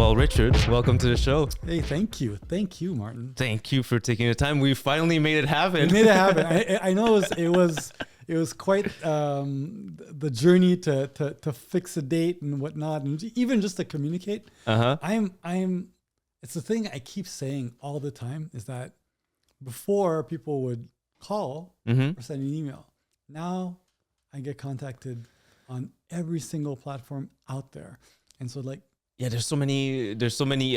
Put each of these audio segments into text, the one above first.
Well, Richard, welcome to the show. Hey, thank you, Martin. Thank you for taking the time. We finally made it happen. We made it happen. I know it was quite the journey to fix a date and whatnot, and even just to communicate. It's the thing I keep saying all the time is that before people would call or send an email. Now I get contacted on every single platform out there, and so there's so many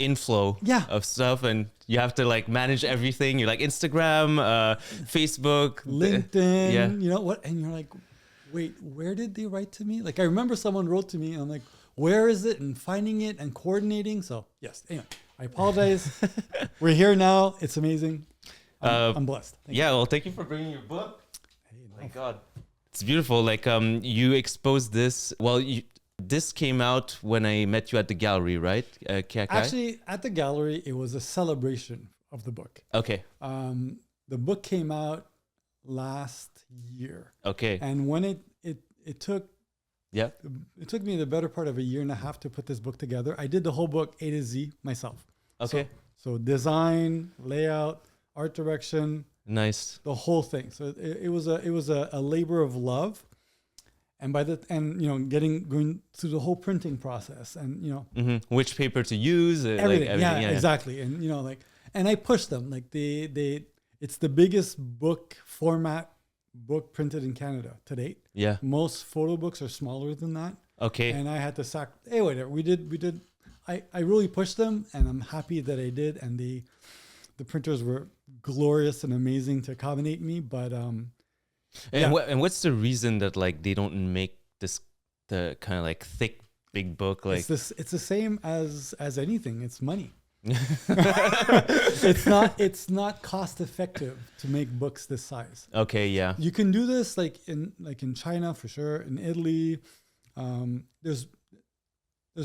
inflow of stuff, and you have to manage everything. You're like Instagram, Facebook, LinkedIn, you know what? And you're like, wait, where did they write to me? I remember someone wrote to me, and I'm like, where is it? And finding it and coordinating. So yes, anyway, I apologize. We're here now. It's amazing. I'm blessed. Thank you for bringing your book. Hey, my God, it's beautiful. You exposed this. This came out when I met you at the gallery, right? Actually, at the gallery, it was a celebration of the book. Okay. The book came out last year. Okay. And when it took me the better part of a year and a half to put this book together. I did the whole book A to Z myself. Okay. So design, layout, art direction. Nice. The whole thing. So it was a labor of love. And going through the whole printing process, and which paper to use, everything. Exactly. And and I pushed them. It's the biggest book format book printed in Canada to date. Yeah. Most photo books are smaller than that. Okay. And I had to whatever we did. I really pushed them, and I'm happy that I did. And the printers were glorious and amazing to accommodate me, but And what's the reason that they don't make the kind of thick big book It's the same as anything. It's money. It's not cost effective to make books this size. Okay, yeah. You can do this in China for sure. In Italy, there's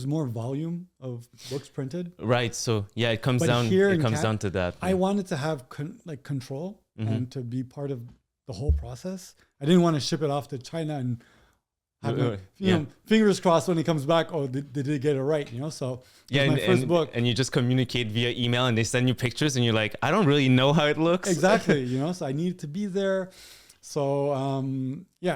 more volume of books printed. Right. So yeah, it comes down to that. I wanted to have control and to be part of the whole process. I didn't want to ship it off to China and have fingers crossed when it comes back. Oh, did they get it right? So my first book, and you just communicate via email, and they send you pictures, and you're like, I don't really know how it looks. Exactly. So I needed to be there. So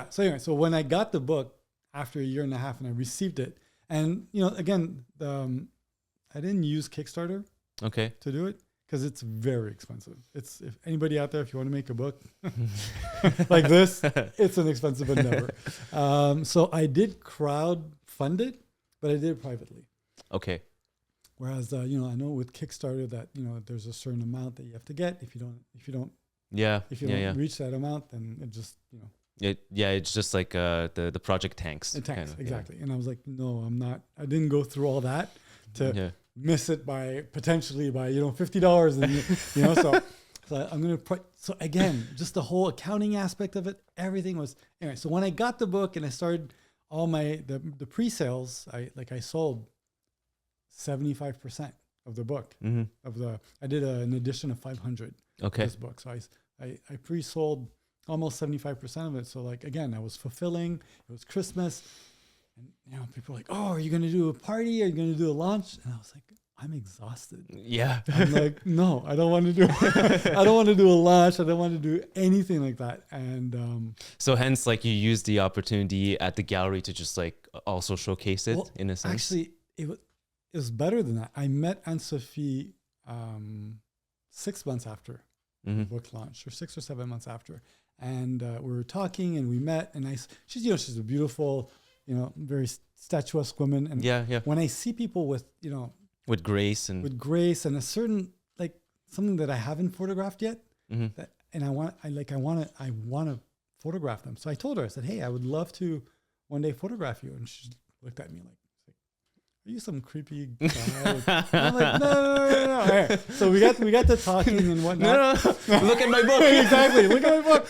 So anyway, so when I got the book after a year and a half, and I received it, and again, I didn't use Kickstarter. Okay. To do it. Because it's very expensive. If anybody out there, if you want to make a book like this, it's an expensive endeavor. So I did crowd fund it, but I did it privately. Okay. Whereas I know with Kickstarter that there's a certain amount that you have to get. If you don't reach that amount, then it just it's just like the project tanks. It tanks, exactly. And I was like, no, I'm not. I didn't go through all that to miss it by potentially by $50, and so I'm gonna put. So again, just the whole accounting aspect of it, everything was anyway. So when I got the book and I started all the pre-sales, I sold 75% of the book I did an edition of 500 of this book. So I pre-sold almost 75% of it. So again, I was fulfilling. It was Christmas. And people were like, oh, are you going to do a party? Are you going to do a launch? And I was like, I'm exhausted. Yeah. I'm like, no, I don't want to do I don't want to do a launch. I don't want to do anything like that. And so hence you use the opportunity at the gallery to just also showcase it in a sense. Actually, it was better than that. I met Anne-Sophie 6 months after the book launch, or 6 or 7 months after. And we were talking, and we met, and she's a beautiful, very statuesque woman. And when I see people with grace and a certain something that I haven't photographed yet, and I want to photograph them. So I told her, I said, hey, I would love to one day photograph you. And she looked at me like, are you some creepy guy? I'm like, no. Right. So we got to talking and whatnot. No. Look at my book. Exactly. Look at my book.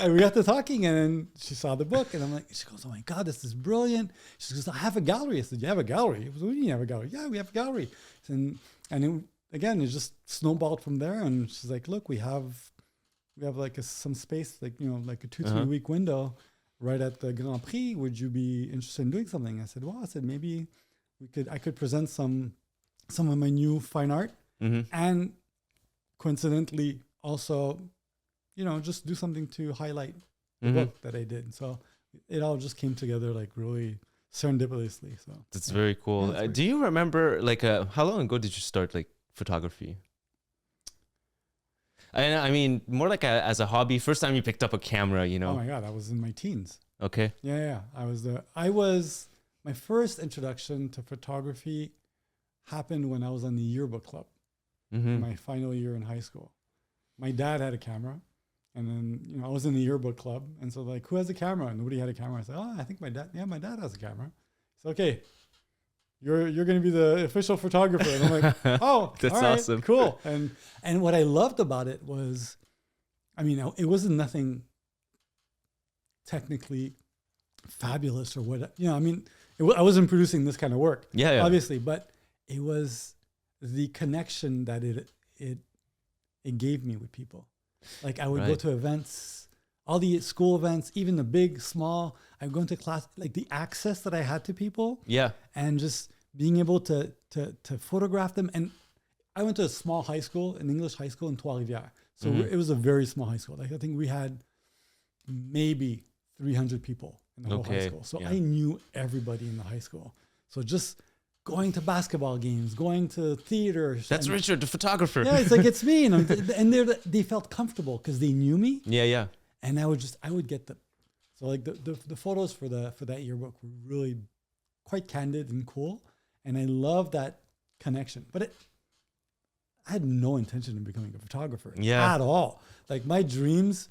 And we got to talking, and then she saw the book, and I'm like, she goes, oh my God, this is brilliant. She goes, I have a gallery. I said, you have a gallery? What do you mean you have a gallery? Yeah, we have a gallery. And it just snowballed from there. And she's like, look, we have some space, like a 2-3 week window right at the Grand Prix. Would you be interested in doing something? I said, well, maybe I could present some of my new fine art, and coincidentally also, just do something to highlight the book that I did. So it all just came together like really serendipitously. So that's very cool. Yeah, do you remember how long ago did you start like photography? I mean, more like as a hobby. First time you picked up a camera, Oh my God, I was in my teens. Okay. Yeah. My first introduction to photography happened when I was on the yearbook club, my final year in high school. My dad had a camera, and then, I was in the yearbook club. And so like, who has a camera? And nobody had a camera. I said, I think my dad has a camera. It's okay. You're going to be the official photographer. And I'm like, oh, that's all right, awesome. Cool. And what I loved about it was, it wasn't nothing technically fabulous or what, I wasn't producing this kind of work, obviously, but it was the connection that it gave me with people. Like I would go to events, all the school events, even the big, small, I would go into class, like the access that I had to people. Yeah. And just being able to photograph them. And I went to a small high school, an English high school in Trois-Rivières. So it was a very small high school. Like I think we had maybe 300 people in the whole high school. So I knew everybody in the high school. So just going to basketball games, going to theater. That's Richard, the photographer. Yeah, it's like, it's me. And they felt comfortable because they knew me. Yeah. And I would get them. So like the photos for that yearbook were really quite candid and cool. And I love that connection. But I had no intention of becoming a photographer at all. Like my dreams,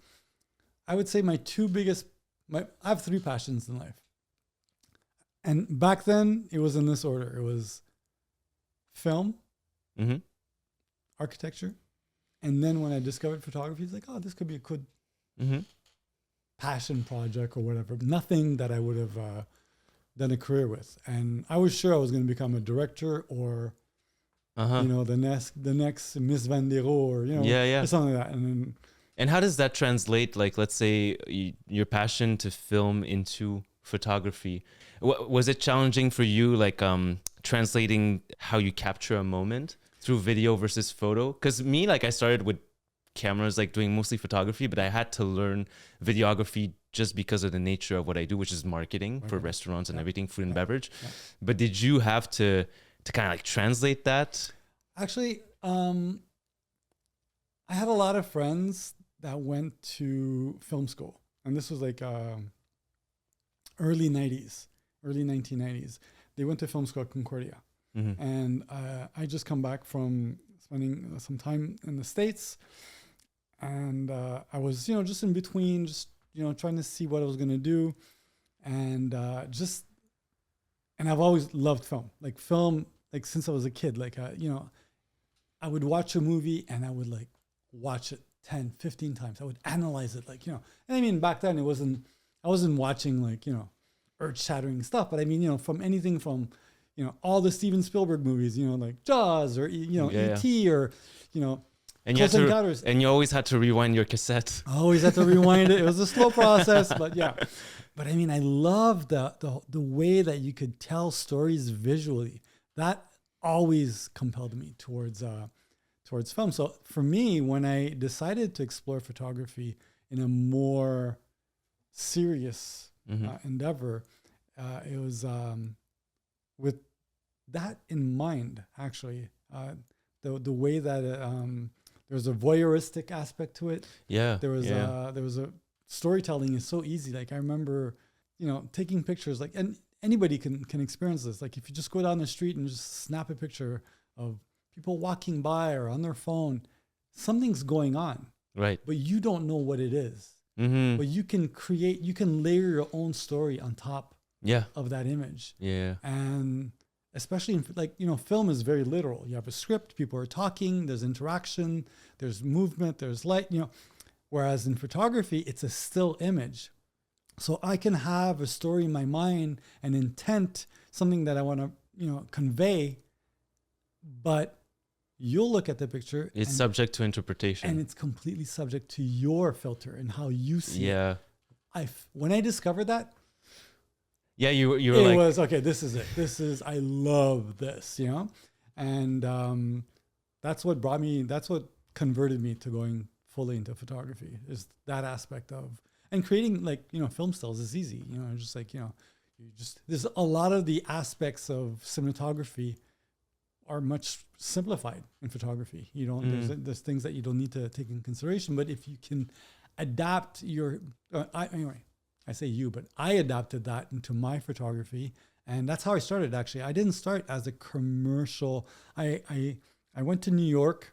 I would say my two biggest, I have three passions in life. And back then it was in this order. It was film, architecture. And then when I discovered photography, it's like, oh, this could be a good passion project or whatever. Nothing that I would have done a career with. And I was sure I was going to become a director or, the next Miss Van der Rohe or, or something like that. And how does that translate? Like, let's say your passion to film into photography. Was it challenging for you, like translating how you capture a moment through video versus photo? Because me, like I started with cameras, like doing mostly photography, but I had to learn videography just because of the nature of what I do, which is marketing for restaurants and everything, food and beverage. Yeah. But did you have to kind of like translate that? Actually, I had a lot of friends that went to film school, and this was like early 1990s. They went to film school at Concordia. And I just come back from spending some time in the States, and I was, just in between, just, trying to see what I was going to do. And and I've always loved film, like since I was a kid, like, I would watch a movie and I would like watch it 10, 15 times. I would analyze it, like, and I mean, back then I wasn't watching like, earth-shattering stuff, but I mean, from anything from, all the Steven Spielberg movies, like Jaws or, E.T. or, and you always had to rewind your cassette. I always had to rewind it. It was a slow process, but yeah. But I mean, I love the way that you could tell stories visually. That always compelled me towards film. So for me, when I decided to explore photography in a more serious endeavor, it was with that in mind, actually. The way that there was a voyeuristic aspect to it. Yeah. There was a storytelling is so easy. Like I remember, taking pictures, like, and anybody can experience this. Like if you just go down the street and just snap a picture of people walking by or on their phone, something's going on. Right. But you don't know what it is. But you can layer your own story on top of that image. Yeah. And especially in, film is very literal. You have a script, people are talking, there's interaction, there's movement, there's light, whereas in photography, it's a still image. So I can have a story in my mind, an intent, something that I want to, convey, but you'll look at the picture. It's subject to interpretation. And it's completely subject to your filter and how you see it. When I discovered that, Yeah, you were it like, was okay. This is it. I love this, and that's what converted me to going fully into photography, is that aspect of, and creating like, film stills is easy, just like, there's a lot of the aspects of cinematography are much simplified in photography. You don't, there's things that you don't need to take in consideration, but if you can adapt I say you, but I adapted that into my photography, and that's how I started. Actually, I didn't start as a commercial. I went to New York.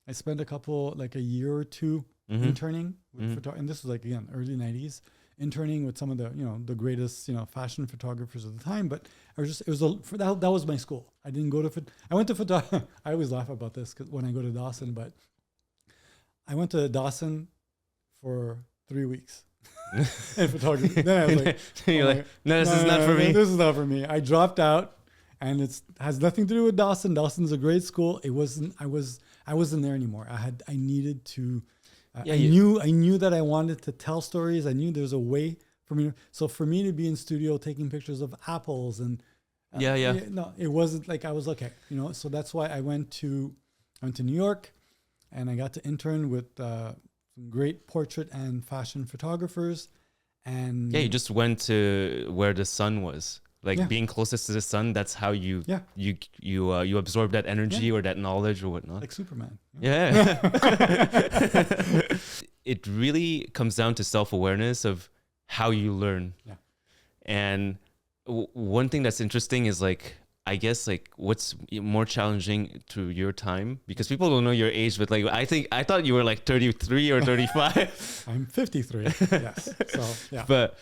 I spent a year or two interning with and this was like, again, early 90s, interning with some of the, the greatest, fashion photographers of the time. But that was my school. I didn't go to, I went to I always laugh about this when I go to Dawson, but I went to Dawson for 3 weeks. In photography. Then I was like, you're like, no, this is not for me. This is not for me. I dropped out, and it has nothing to do with Dawson. Dawson's a great school. It wasn't. I wasn't there anymore. I needed to. I knew that I wanted to tell stories. I knew there's a way for me. So for me to be in studio taking pictures of apples and no, it wasn't like I was okay. So that's why I went to New York, and I got to intern with some great portrait and fashion photographers. And you just went to where the sun was, like being closest to the sun. That's how you absorb that energy or that knowledge or whatnot, like Superman. Yeah. It really comes down to self-awareness of how you learn. And one thing that's interesting is like, I guess like what's more challenging through your time, because people don't know your age, but like I thought you were like 33 or 35. I'm 53. Yes. So yeah. But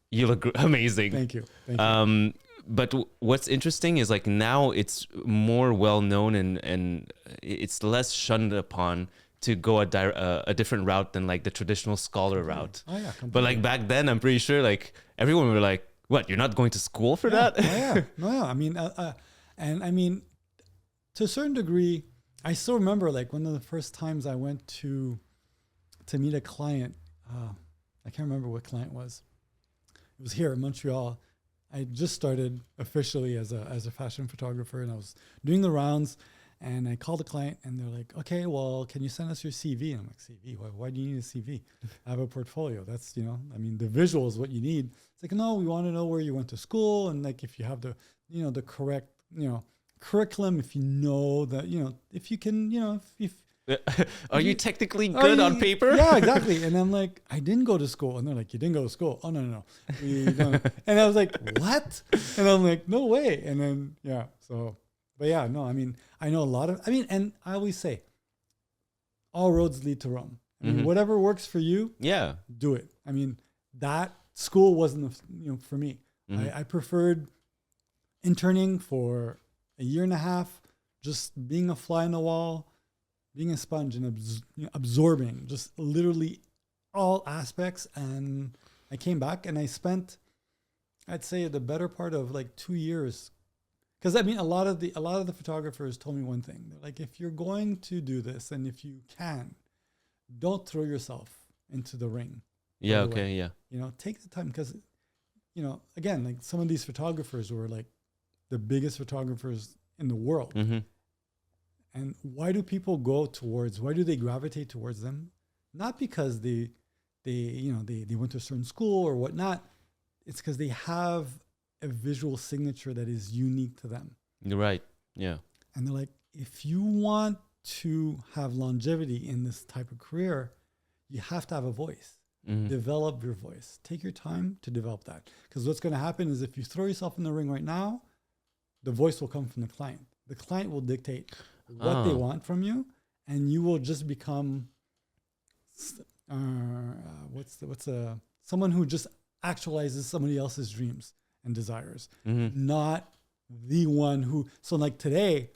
you look amazing. Thank you. But what's interesting is like now it's more well known and it's less shunned upon to go a different route than like the traditional scholar route. Oh yeah. Completely. But like back then, I'm pretty sure like everyone were like, what, you're not going to school for that? No. I mean, and I mean, to a certain degree, I still remember like one of the first times I went to meet a client. I can't remember what client was. It was here in Montreal. I just started officially as a fashion photographer, and I was doing the rounds. And I called the client, and they're like, "Okay, well, can you send us your CV?" And I'm like, "CV? Why do you need a CV? I have a portfolio. That's, the visual is what you need." It's like, "No, we want to know where you went to school, and like if you have the, the correct, curriculum, if you know that, if you can, if are you technically good on paper?" Yeah, exactly. And I'm like, "I didn't go to school." And they're like, "You didn't go to school?" "Oh, no. We don't." And I was like, "What?" And I'm like, "No way." And then, so... But yeah, no, I mean, I know a lot of, and I always say, all roads lead to Rome. I mean, whatever works for you, do it. I mean, that school wasn't, for me. I preferred interning for a year and a half, just being a fly on the wall, being a sponge and absorbing just literally all aspects. And I came back and I spent, I'd say, the better part of like 2 years. Because I mean, a lot of the photographers told me one thing. They're like, if you're going to do this, and if you can, don't throw yourself into the ring. Yeah. Okay. Yeah. Take the time, because, again, like some of these photographers were like the biggest photographers in the world. And why do people why do they gravitate towards them? Not because they went to a certain school or whatnot. It's because they have a visual signature that is unique to them. You're right. Yeah. And they're like, if you want to have longevity in this type of career, you have to have a voice. Develop your voice. Take your time to develop that. Because what's going to happen is if you throw yourself in the ring right now, the voice will come from the client. The client will dictate what they want from you, and you will just become someone who just actualizes somebody else's dreams and desires, not the one who. So like today,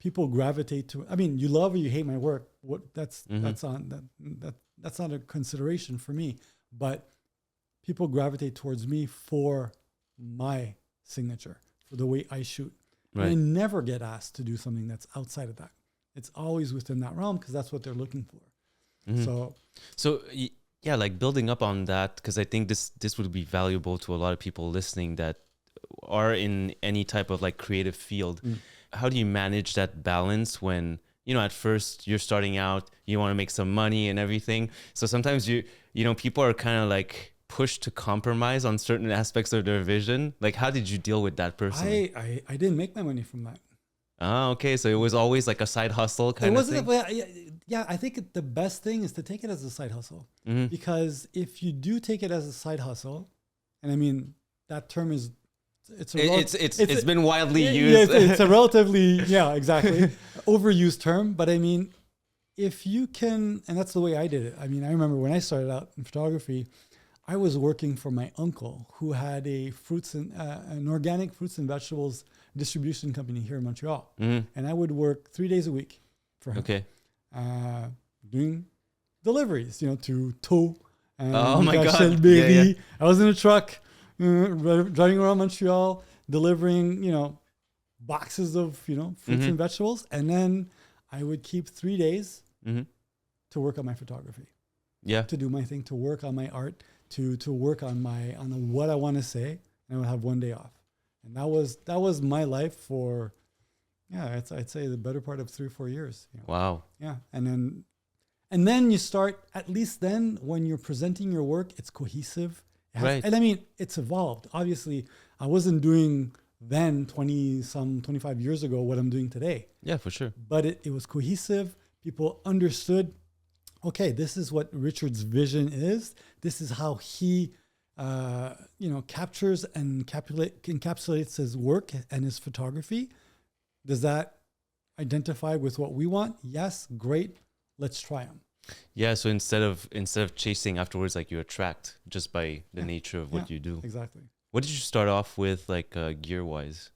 people gravitate to. I mean, you love or you hate my work. That's not a consideration for me. But people gravitate towards me for my signature, for the way I shoot. Right. And I never get asked to do something that's outside of that. It's always within that realm because that's what they're looking for. So Yeah, like building up on that, because I think this would be valuable to a lot of people listening that are in any type of like creative field. How do you manage that balance when, you know, at first you're starting out, you want to make some money and everything. So sometimes people are kind of like pushed to compromise on certain aspects of their vision. Like, how did you deal with that personally? I didn't make my money from that. Ah, okay. So it was always like a side hustle kind of thing? Yeah, I think the best thing is to take it as a side hustle. Mm-hmm. Because if you do take it as a side hustle, and I mean, that term is, it's been widely used. Yeah, it's a relatively, exactly, overused term. But I mean, if you can, and that's the way I did it. I mean, I remember when I started out in photography, I was working for my uncle who had an organic fruits and vegetables distribution company here in Montreal. Mm-hmm. And I would work 3 days a week for him. Okay. Doing deliveries, to Tow. Oh my God. Shelberry. I was in a truck driving around Montreal, delivering, boxes of, fruits and vegetables. And then I would keep 3 days to work on my photography. Yeah. To do my thing, to work on my art, to work on what I want to say. And I would have 1 day off. And that was my life for, I'd say the better part of 3 or 4 years. Wow. Yeah. And then you start, at least then when you're presenting your work, it's cohesive. Right. And I mean, it's evolved. Obviously, I wasn't doing then 25 years ago what I'm doing today. Yeah, for sure. But it was cohesive. People understood, okay, this is what Richard's vision is. This is how he captures and encapsulates his work and his photography. Does that identify with what we want? Yes, great. Let's try them. Yeah. So instead of chasing afterwards, like you attract just by the nature of what you do. Exactly. What did you start off with, like gear wise?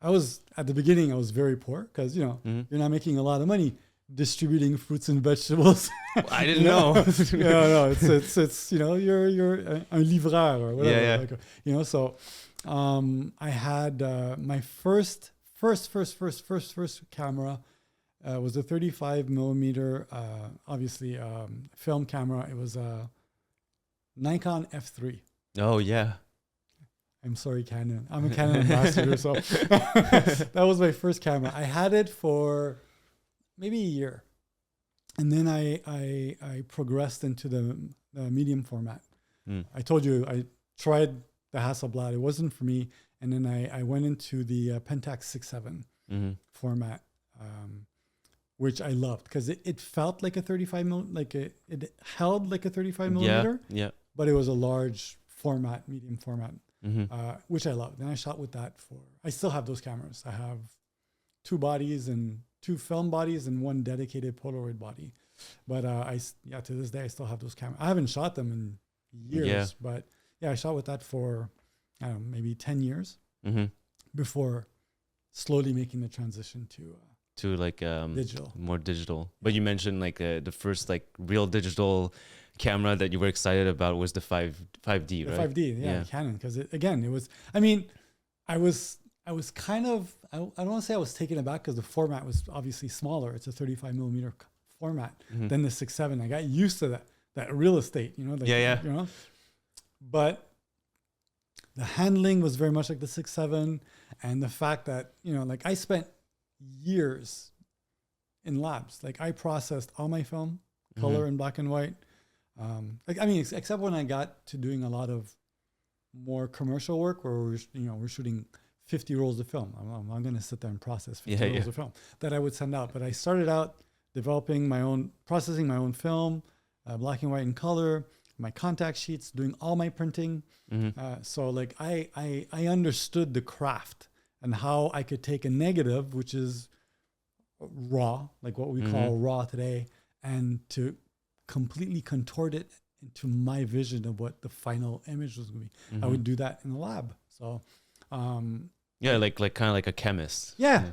At the beginning, I was very poor because, you're not making a lot of money distributing fruits and vegetables. I didn't know. No, it's you're un livreur or whatever. Yeah. So I had my first camera was a 35 millimeter, obviously film camera. It was a Nikon F3. Oh yeah. I'm sorry, Canon. I'm a Canon ambassador, so that was my first camera. I had it for maybe a year, and then I progressed into the medium format. I told you I tried the Hasselblad. It wasn't for me, and then I went into the Pentax 6.7 format, which I loved because it felt like a 35 mil, it held like a 35 millimeter. Yeah. But it was a large format, medium format. Which I loved. And I shot with that I still have those cameras. I have 2 bodies and 2 film bodies and 1 dedicated Polaroid body. But to this day, I still have those cameras. I haven't shot them in years, but I shot with that for, I don't know, maybe 10 years before slowly making the transition to like digital, more digital. But you mentioned like the first like real digital camera that you were excited about was the 5D, right? The 5D, Canon. Because it was, I mean, I was kind of, I don't want to say I was taken aback because the format was obviously smaller. It's a 35 millimeter format than the 6.7. I got used to that real estate, But the handling was very much like the 6.7, and the fact that, I spent years in labs. Like I processed all my film, color and black and white. Except when I got to doing a lot of more commercial work where we're shooting 50 rolls of film. I'm not going to sit there and process 50 rolls of film that I would send out. But I started out processing my own film, black and white and color, my contact sheets, doing all my printing. So like I understood the craft and how I could take a negative, which is raw, like what we call raw today, and to completely contort it into my vision of what the final image was going to be. I would do that in the lab. So, like kind of like a chemist. Yeah.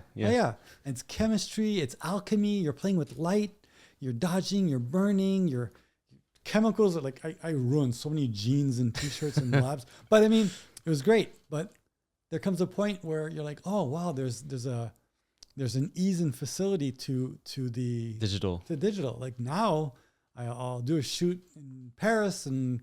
It's chemistry. It's alchemy. You're playing with light. You're dodging. You're burning. Your chemicals are like I ruined so many jeans and t-shirts in the labs. But I mean, it was great. But there comes a point where you're like, oh wow, there's an ease and facility to the digital. Like now, I'll do a shoot in Paris and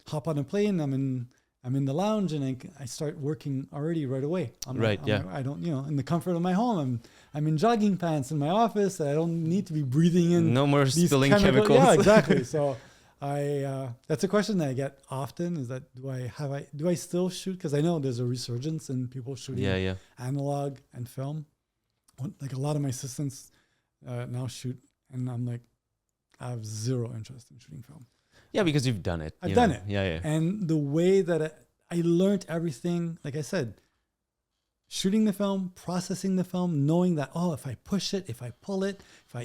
hop on a plane. I'm in the lounge and I start working already right away. I don't, in the comfort of my home. I'm in jogging pants in my office. I don't need to be breathing in. No more spilling chemicals. Yeah, exactly. So that's a question that I get often is that do I still shoot? Because I know there's a resurgence in people shooting analog and film. Like a lot of my assistants now shoot, and I'm like, I have zero interest in shooting film. Yeah, because you've done it. I've done it. Yeah. And the way that I learned everything, like I said, shooting the film, processing the film, knowing that, if I push it, if I pull it, if I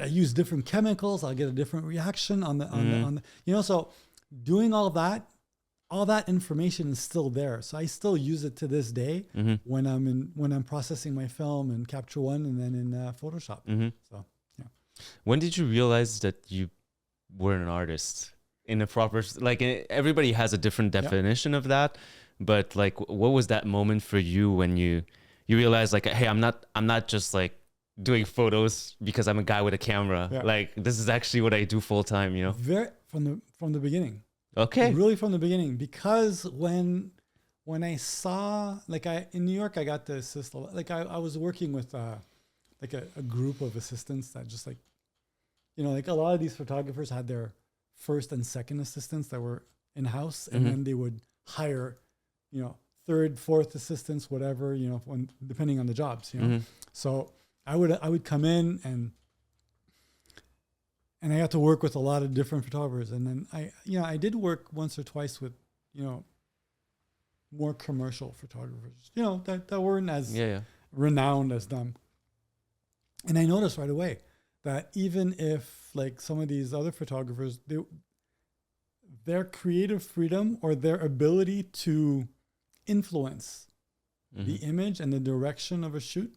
use different chemicals, I'll get a different reaction on the, so doing all that information is still there. So I still use it to this day when I'm processing my film in Capture One and then in Photoshop. So, yeah. When did you realize that you were an artist in a proper, like everybody has a different definition of that, but like, what was that moment for you when you realized like, hey, I'm not just like doing photos because I'm a guy with a camera. Yeah. Like this is actually what I do full time, Very from the beginning. Okay. Really from the beginning, because when I saw, like in New York, I got to assist a lot. Like I was working with like a group of assistants that just like, like a lot of these photographers had their first and second assistants that were in-house, and then they would hire, third, fourth assistants, whatever, when depending on the jobs, So I would come in and I got to work with a lot of different photographers, and then I did work once or twice with, more commercial photographers, that weren't as renowned as them. And I noticed right away that even if like some of these other photographers, their creative freedom or their ability to influence the image and the direction of a shoot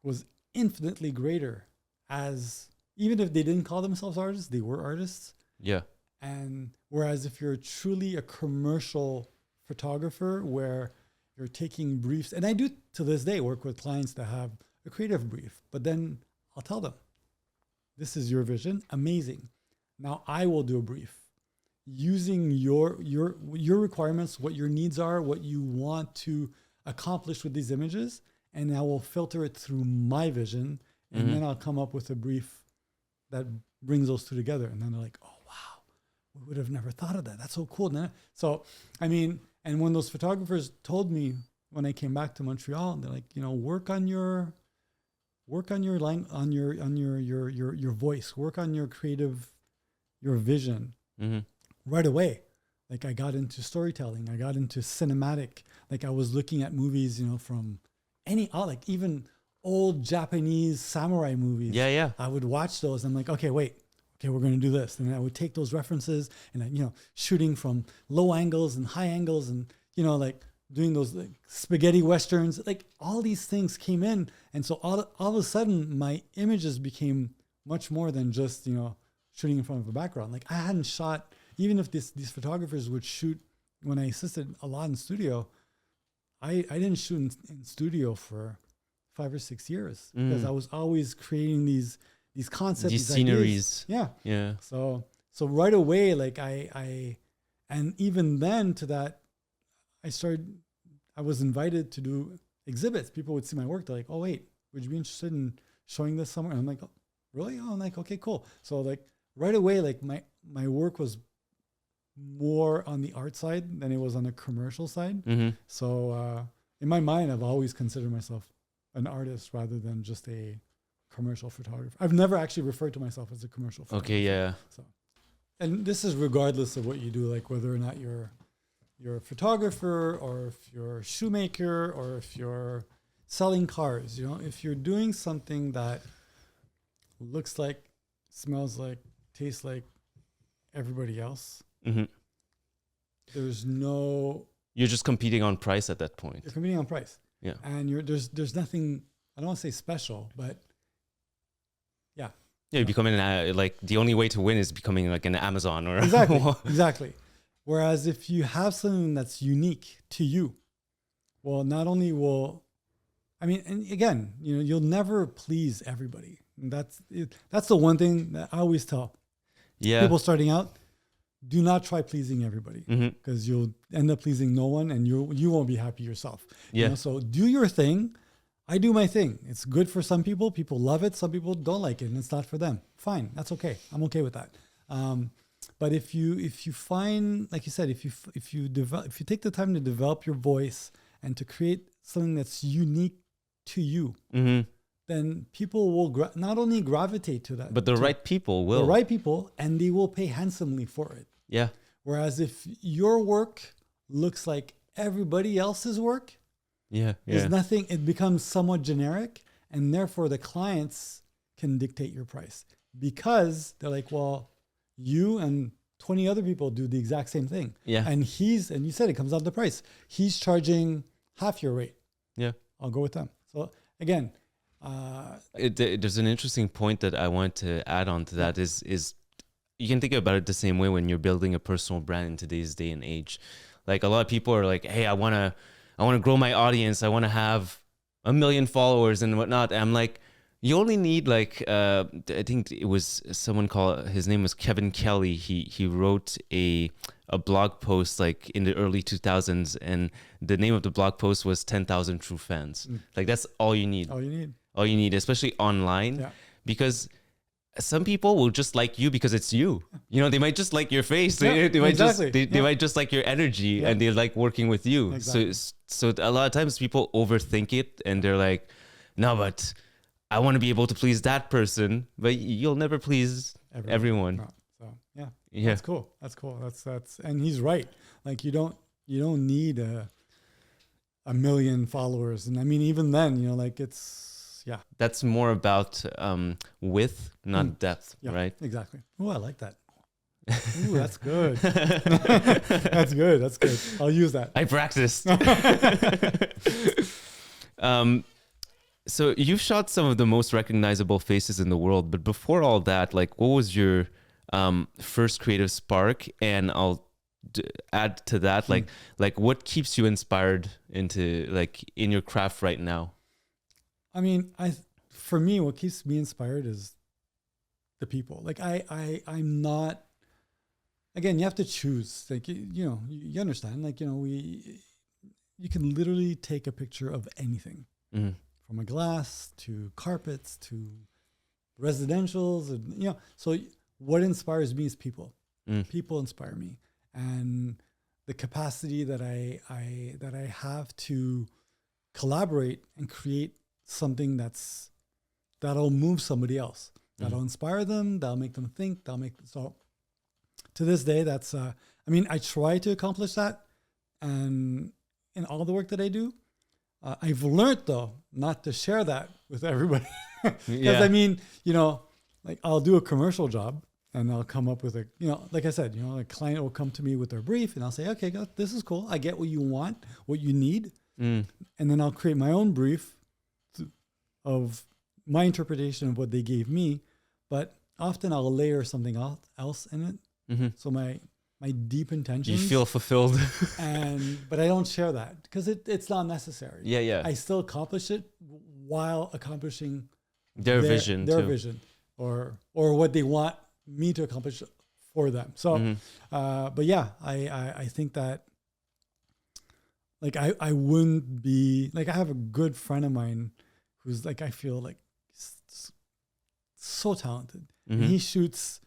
was infinitely greater, as even if they didn't call themselves artists, they were artists. Yeah. And whereas if you're truly a commercial photographer where you're taking briefs, and I do to this day work with clients that have a creative brief, but then I'll tell them, this is your vision, amazing. Now I will do a brief using your requirements, what your needs are, what you want to accomplish with these images, and I will filter it through my vision, and then I'll come up with a brief that brings those two together. And then they're like, oh, wow, we would have never thought of that. That's so cool. So, I mean, and when those photographers told me when I came back to Montreal, they're like, work on your voice, work on your creative, your vision right away. Like I got into storytelling, I got into cinematic. Like I was looking at movies, from like even old Japanese samurai movies. Yeah. I would watch those. I'm like, okay, we're going to do this. And I would take those references and, shooting from low angles and high angles and, like doing those like spaghetti westerns, like all these things came in. And so all of a sudden my images became much more than just, shooting in front of a background. Like I hadn't shot, even if these photographers would shoot when I assisted a lot in studio, I didn't shoot in studio for 5 or 6 years because I was always creating these concepts, these sceneries. Ideas. Yeah. So right away, like and even then to that, I was invited to do exhibits. People would see my work. They're like, oh, wait, would you be interested in showing this somewhere? And I'm like, oh, really? Oh, I'm like, okay, cool. So like right away, like my work was more on the art side than it was on the commercial side. So in my mind, I've always considered myself an artist rather than just a commercial photographer. I've never actually referred to myself as a commercial photographer. Okay, yeah. So, and this is regardless of what you do, like whether or not you're a photographer or if you're a shoemaker or if you're selling cars, if you're doing something that looks like, smells like, tastes like everybody else, you're just competing on price at that point. You're competing on price. Yeah. And there's nothing, I don't want to say special, but yeah. Yeah, you're becoming like the only way to win is becoming like an Amazon or Exactly. Whereas if you have something that's unique to you, well, not only and again, you'll never please everybody. That's it. That's the one thing that I always tell people starting out. Do not try pleasing everybody, because you'll end up pleasing no one, and you won't be happy yourself. Yeah. You know? So do your thing. I do my thing. It's good for some people. People love it. Some people don't like it, and it's not for them. Fine, that's okay. I'm okay with that. But if you find, like you said, if you take the time to develop your voice and to create something that's unique to you, then people will not only gravitate to that, but the right people will. The right people, and they will pay handsomely for it. Yeah. Whereas if your work looks like everybody else's work, there's nothing, it becomes somewhat generic, and therefore the clients can dictate your price, because they're like, well, you and 20 other people do the exact same thing. Yeah. And you said it comes down to the price. He's charging half your rate. Yeah. I'll go with them. So again, there's an interesting point that I want to add on to that is you can think about it the same way when you're building a personal brand in today's day and age. Like, a lot of people are like, hey, I want to grow my audience. I want to have 1 million followers and whatnot. And I'm like, you only need like, I think it was someone his name was Kevin Kelly. He wrote a blog post like in the early 2000s, and the name of the blog post was 10,000 True Fans. Like, that's all you need. All you need, especially online, because some people will just like you because it's you. You know, they might just like your face. They might they might just like your energy, and they like working with you. Exactly. So a lot of times people overthink it, and they're like, no, but I want to be able to please that person, but you'll never please everyone. No. So yeah, that's cool. That's and he's right. Like, you don't need a million followers, and I mean, even then, you know, like, it's. Yeah, that's more about width, not depth, right? Exactly. Oh, I like that. Ooh, that's good. That's good. That's good. I'll use that. I practiced. So you've shot some of the most recognizable faces in the world, but before all that, like, what was your first creative spark? And I'll add to that, like what keeps you inspired into like in your craft right now? I mean, for me, what keeps me inspired is the people. Like, I'm not, again, you have to choose. Like, you understand, like, you know, you can literally take a picture of anything, from a glass to carpets to residentials, and, you know, so what inspires me is people. People inspire me, and the capacity that I have to collaborate and create something that'll move somebody else, that'll inspire them, that'll make them think, so to this day, that's I mean, I try to accomplish that, and in all the work that I do, I've learned though not to share that with everybody, because I mean, you know, like, I'll do a commercial job and I'll come up with like I said, you know, a client will come to me with their brief, and I'll say, okay, this is cool, I get what you want, what you need, and then I'll create my own brief of my interpretation of what they gave me, but often I'll layer something else in it. So my deep intentions. You feel fulfilled. But I don't share that because it's not necessary. Yeah. I still accomplish it while accomplishing their vision, or what they want me to accomplish for them. So, but yeah, I think that, like, I wouldn't be, like, I have a good friend of mine who's, like, I feel like so talented. And he shoots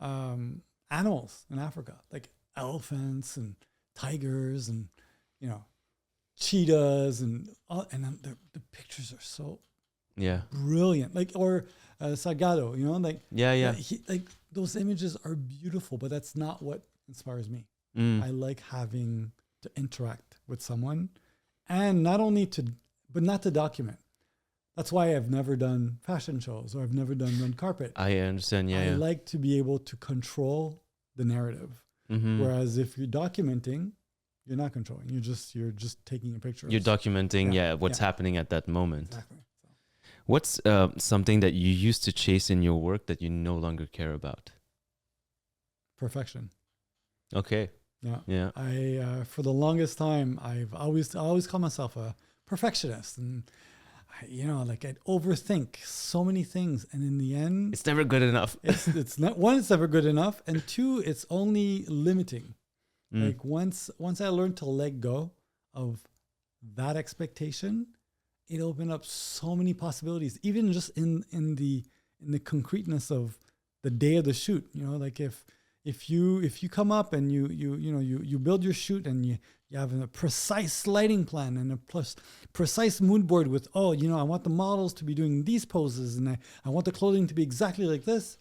animals in Africa, like elephants and tigers and, you know, cheetahs and the pictures are so brilliant. Like, or Sagado, you know, like like those images are beautiful, but that's not what inspires me. I like having to interact with someone, and not to document. That's why I've never done fashion shows, or I've never done red carpet. I understand. I like to be able to control the narrative. Whereas if you're documenting, you're not controlling. You're just taking a picture. You're documenting, what's happening at that moment. Exactly. So. What's something that you used to chase in your work that you no longer care about? Perfection. Okay. Yeah. I for the longest time, I've always called myself a perfectionist, and like I'd overthink so many things, and in the end, It's never good enough. it's not, one, it's never good enough, and two, it's only limiting. Like once I learned to let go of that expectation, it opened up so many possibilities, even just in the concreteness of the day of the shoot. Like if you come up and you build your shoot, and you have a precise lighting plan and a precise mood board with, I want the models to be doing these poses, and I want the clothing to be exactly like this.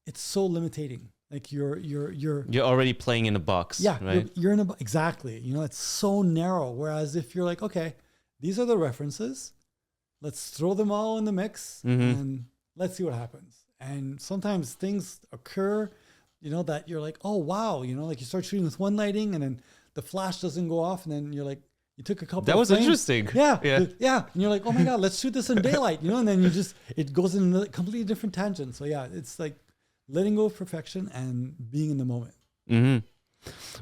It's so limiting. Like you're already playing in a box. Yeah, right? you're in a exactly. It's so narrow. Whereas if you're like, okay, these are the references, let's throw them all in the mix and let's see what happens. And sometimes things occur, that you're like, oh wow, like you start shooting with one lighting, and then the flash doesn't go off, and then you're like, you took a couple. That of was frames. interesting. Yeah. And you're like, oh my god, let's shoot this in daylight, and then it goes in a completely different tangent. So yeah, it's like letting go of perfection and being in the moment.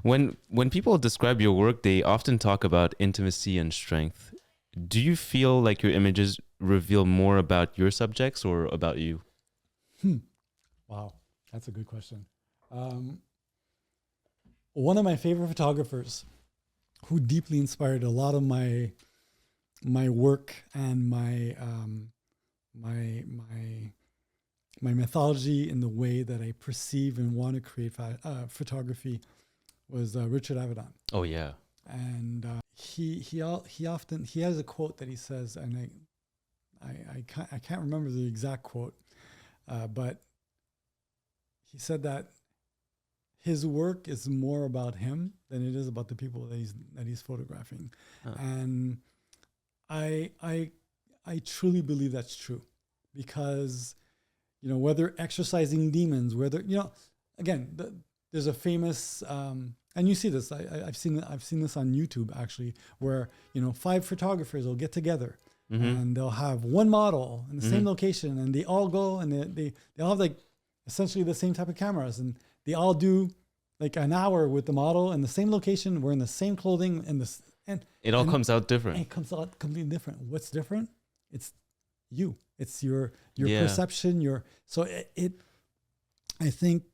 When people describe your work, they often talk about intimacy and strength. Do you feel like your images reveal more about your subjects or about you? Wow, that's a good question. One of my favorite photographers, who deeply inspired a lot of my work and my methodology in the way that I perceive and want to create photography, was Richard Bernardin. Oh yeah. And he has a quote that he says, and I can't remember the exact quote, but he said that his work is more about him than it is about the people that he's photographing. And I truly believe that's true, because whether exercising demons, whether again, there's a famous and you see this. I've seen this on YouTube actually, where 5 photographers will get together and they'll have one model in the same location, and they all go and they all have like essentially the same type of cameras, and they all do like an hour with the model in the same location, wearing the same clothing, and it all comes out different. It comes out completely different. What's different? It's you. It's your perception. I think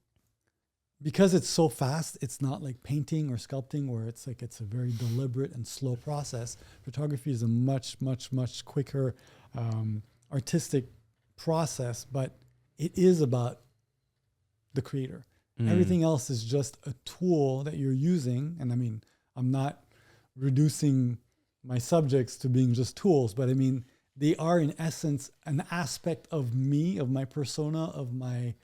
because it's so fast, it's not like painting or sculpting where it's a very deliberate and slow process. Photography is a much, much, much quicker artistic process, but it is about the creator. Everything else is just a tool that you're using. And I mean, I'm not reducing my subjects to being just tools, but I mean, they are in essence an aspect of me, of my persona, of my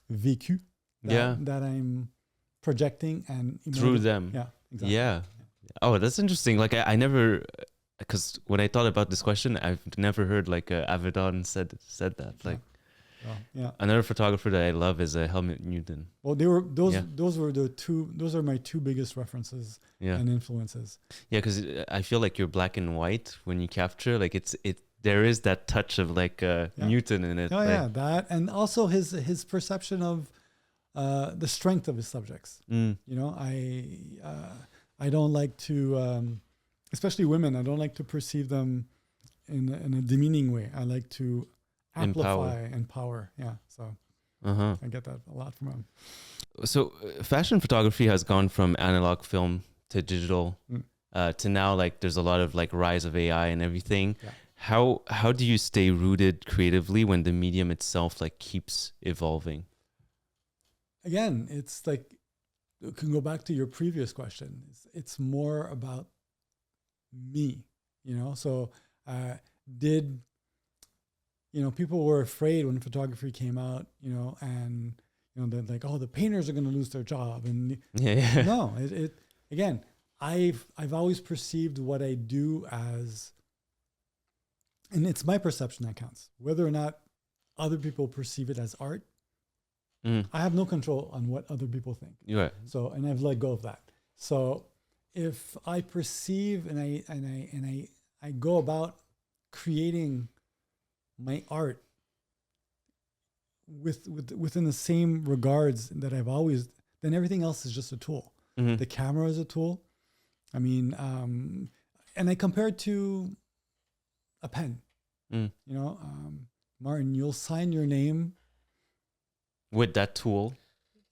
vécu that I'm projecting and through them. Yeah, exactly. Yeah. Oh, that's interesting. Like I never, because when I thought about this question, I've never heard like Avedon said that. Like, another photographer that I love is Helmut Newton. Well, those are my two biggest references and influences. Yeah, because I feel like you're black and white when you capture. Like there is that touch of like Newton in it. Oh yeah, that, and also his perception of the strength of his subjects. I don't like to, especially women. I don't like to perceive them in a demeaning way. I like to amplify, empower. Yeah, so I get that a lot from him. So fashion photography has gone from analog film to digital to now, like there's a lot of like rise of AI and everything. Yeah. How do you stay rooted creatively when the medium itself like keeps evolving? Again, it's like, it can go back to your previous question. It's more about me, So people were afraid when photography came out, and they're like, oh, the painters are going to lose their job, and no, it again, I've always perceived what I do as, and it's my perception that counts. Whether or not other people perceive it as art, I have no control on what other people think. Right. So, and I've let go of that. So, if I perceive and I go about creating my art within the same regards that I've always, then everything else is just a tool. The camera is a tool. I mean, and I compare it to a pen. Mm. You know, Martin, you'll sign your name With that tool.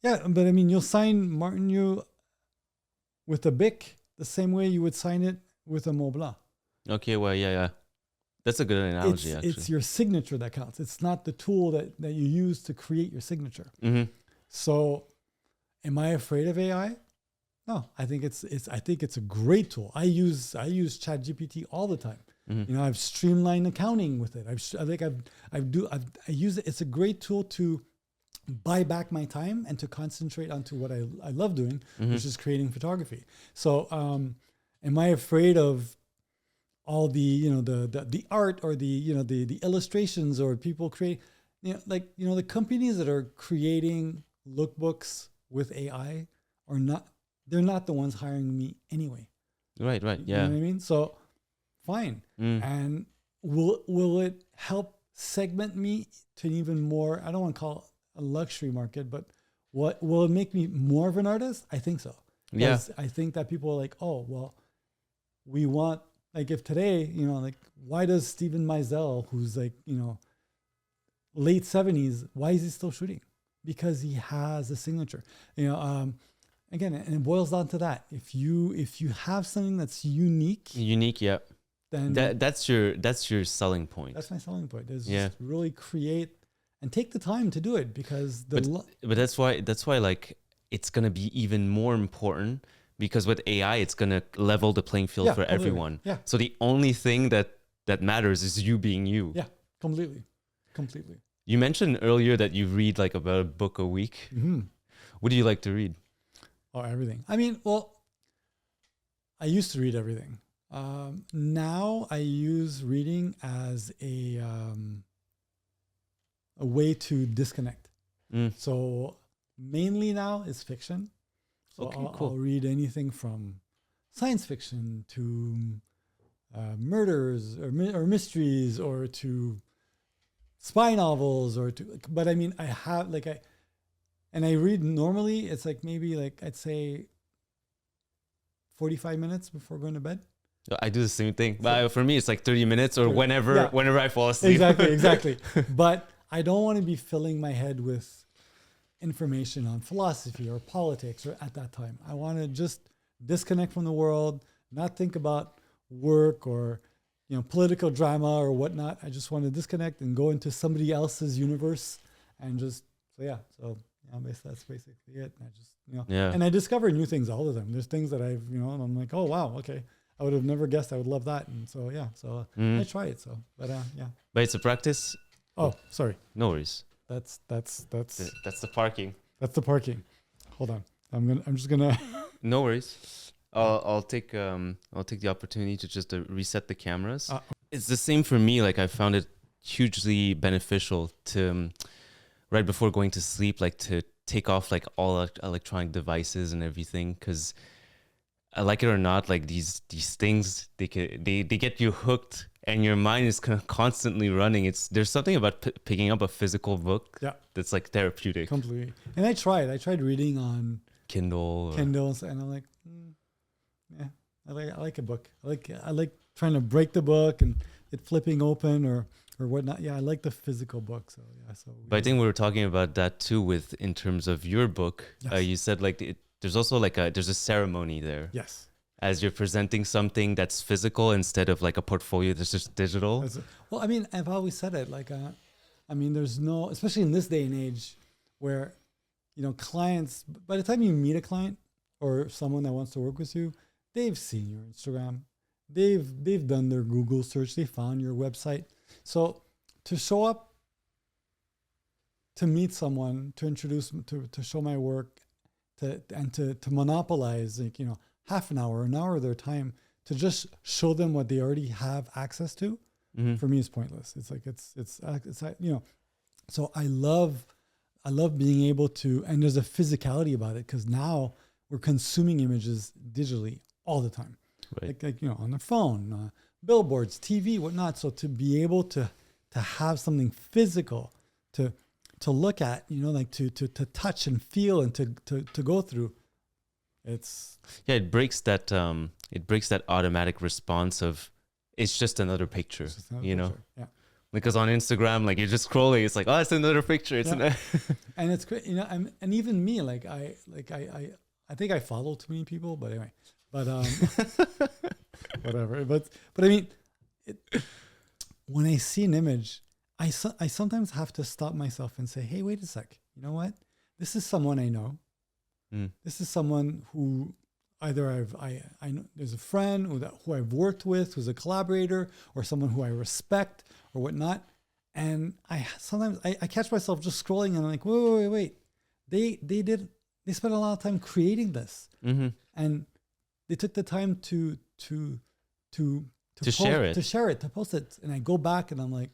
Yeah, but I mean, you'll sign Martin you with a Bic the same way you would sign it with a Mont Blanc. Okay, well, yeah. That's a good analogy, actually. It's your signature that counts. It's not the tool that you use to create your signature. Mm-hmm. So, am I afraid of AI? No, I think it's a great tool. I use ChatGPT all the time. Mm-hmm. You know, I've streamlined accounting with it. I use it. It's a great tool to buy back my time and to concentrate onto what I love doing, which is creating photography. So, am I afraid of all the the art or the illustrations or people create the companies that are creating lookbooks with AI are not, they're not the ones hiring me anyway. Right, yeah. You know what I mean? So fine. And will it help segment me to an even more, I don't want to call it a luxury market, but what will it make me more of an artist? I think so. Yeah. I think that people are like, oh, well, we want, like if today, why does Steven Meisel, who's like, late 70s, why is he still shooting? Because he has a signature. Again, and it boils down to that. If you have something that's unique, yeah, then that's your selling point. That's my selling point. Is just really create and take the time to do it, because but that's why like it's gonna be even more important, because with AI it's gonna level the playing field for everyone. Yeah. So the only thing that matters is you being you. Yeah, completely. You mentioned earlier that you read like about a book a week. Mm-hmm. What do you like to read? Oh, everything. I mean, well, I used to read everything. Now I use reading as a way to disconnect. So mainly now it's fiction. So Okay, I'll read anything from science fiction to murders or mysteries, or to spy novels, but I mean, I read normally, it's like maybe like I'd say 45 minutes before going to bed. I do the same thing. But for me, it's like 30 minutes or whenever I fall asleep. Exactly. But I don't want to be filling my head with information on philosophy or politics or at that time. I want to just disconnect from the world, not think about work or political drama or whatnot. I just want to disconnect and go into somebody else's universe and just that's basically it. And I just and I discover new things all the time. There's things that I've and I'm like, oh wow, okay, I would have never guessed I would love that. And so I try it. So but it's a practice. Oh, sorry. No worries. That's the parking. That's the parking. Hold on. I'm just gonna. No worries. I'll take the opportunity to just reset the cameras. It's the same for me. Like I found it hugely beneficial to right before going to sleep, like to take off like all electronic devices and everything, because like it or not, like these things they get you hooked. And your mind is constantly running. There's something about picking up a physical book that's like therapeutic. Completely. And I tried reading on Kindle, and I'm like, I like a book. I like trying to break the book and it flipping open or whatnot. Yeah, I like the physical book. So but I think we were talking about that too, in terms of your book. Yes. You said like there's also like there's a ceremony there. Yes. As you're presenting something that's physical instead of like a portfolio that's just digital. Well, I mean, I've always said it. Like, there's no, especially in this day and age, where, clients. By the time you meet a client or someone that wants to work with you, they've seen your Instagram, they've done their Google search, they found your website. So to show up, to meet someone, to introduce, to show my work, to monopolize, half an hour of their time to just show them what they already have access to, for me is pointless. It's like, it's so I love being able to, and there's a physicality about it, because now we're consuming images digitally all the time, right? Like on the phone, billboards, TV, whatnot. So to be able to have something physical to look at, to touch and feel and to go through, it breaks that it breaks that automatic response of it's just another picture, It's just another you know? picture. Yeah. Because on Instagram, like you're just scrolling, it's like, oh, it's another picture. It's Yeah. And it's great, you know. And even me, like I think I follow too many people, but anyway, but whatever. But I mean, when I see an image, I sometimes have to stop myself and say, hey, wait a sec. You know what? This is someone I know. This is someone who either I know there's a friend who I've worked with, who's a collaborator, or someone who I respect or whatnot. And I sometimes catch myself just scrolling and I'm like, wait. They spent a lot of time creating this. And they took the time to share it. To share it, to post it. And I go back and I'm like,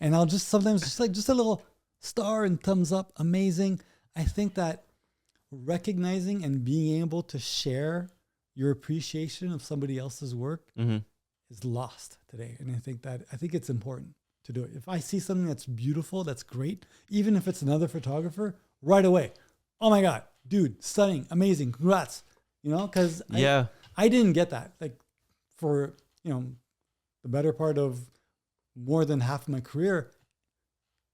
and I'll just sometimes just a little star and thumbs up. Amazing. I think that recognizing and being able to share your appreciation of somebody else's work is lost today. And I think it's important to do it. If I see something that's beautiful, that's great, even if it's another photographer, right away, oh my God, dude, stunning, amazing, congrats. You know, because I didn't get that. Like for, you know, the better part of more than half my career,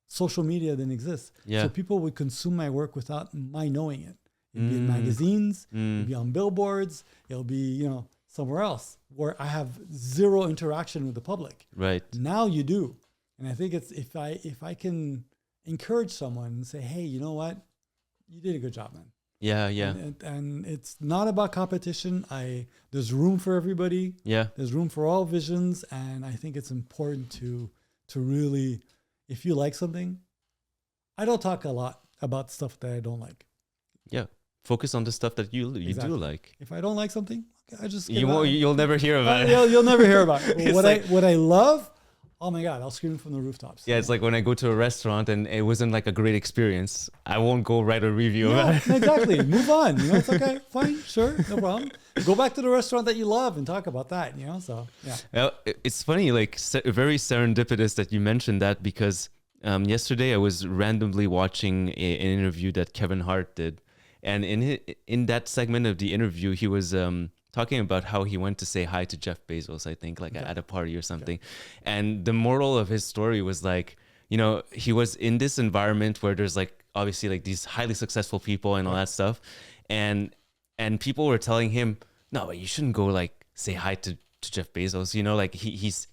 social media didn't exist. So people would consume my work without my knowing it. It'd be in magazines, it'd be on billboards, it'll be, you know, somewhere else where I have zero interaction with the public. Right. Now you do. And I think it's if I can encourage someone and say, hey, you know what? You did a good job, man. Yeah. And it's not about competition. There's room for everybody. Yeah. There's room for all visions. And I think it's important to really, if you like something, I don't talk a lot about stuff that I don't like. Yeah. Focus on the stuff that you Exactly. do like. If I don't like something, I just you'll never hear about it. You'll never hear about it. What I love, oh my God, I'll scream from the rooftops. Yeah, it's like when I go to a restaurant and it wasn't like a great experience, I won't go write a review about it. Exactly. Move on. You know, it's okay. Fine. Sure. No problem. Go back to the restaurant that you love and talk about that, you know? So, yeah. It's funny, like very serendipitous that you mentioned that because yesterday I was randomly watching an interview that Kevin Hart did. And in that segment of the interview, he was talking about how he went to say hi to Jeff Bezos, I think, like at a party or something. And the moral of his story was like, you know, he was in this environment where there's like obviously like these highly successful people and all that stuff. And people were telling him, no, you shouldn't go like say hi to Jeff Bezos, you know, like he's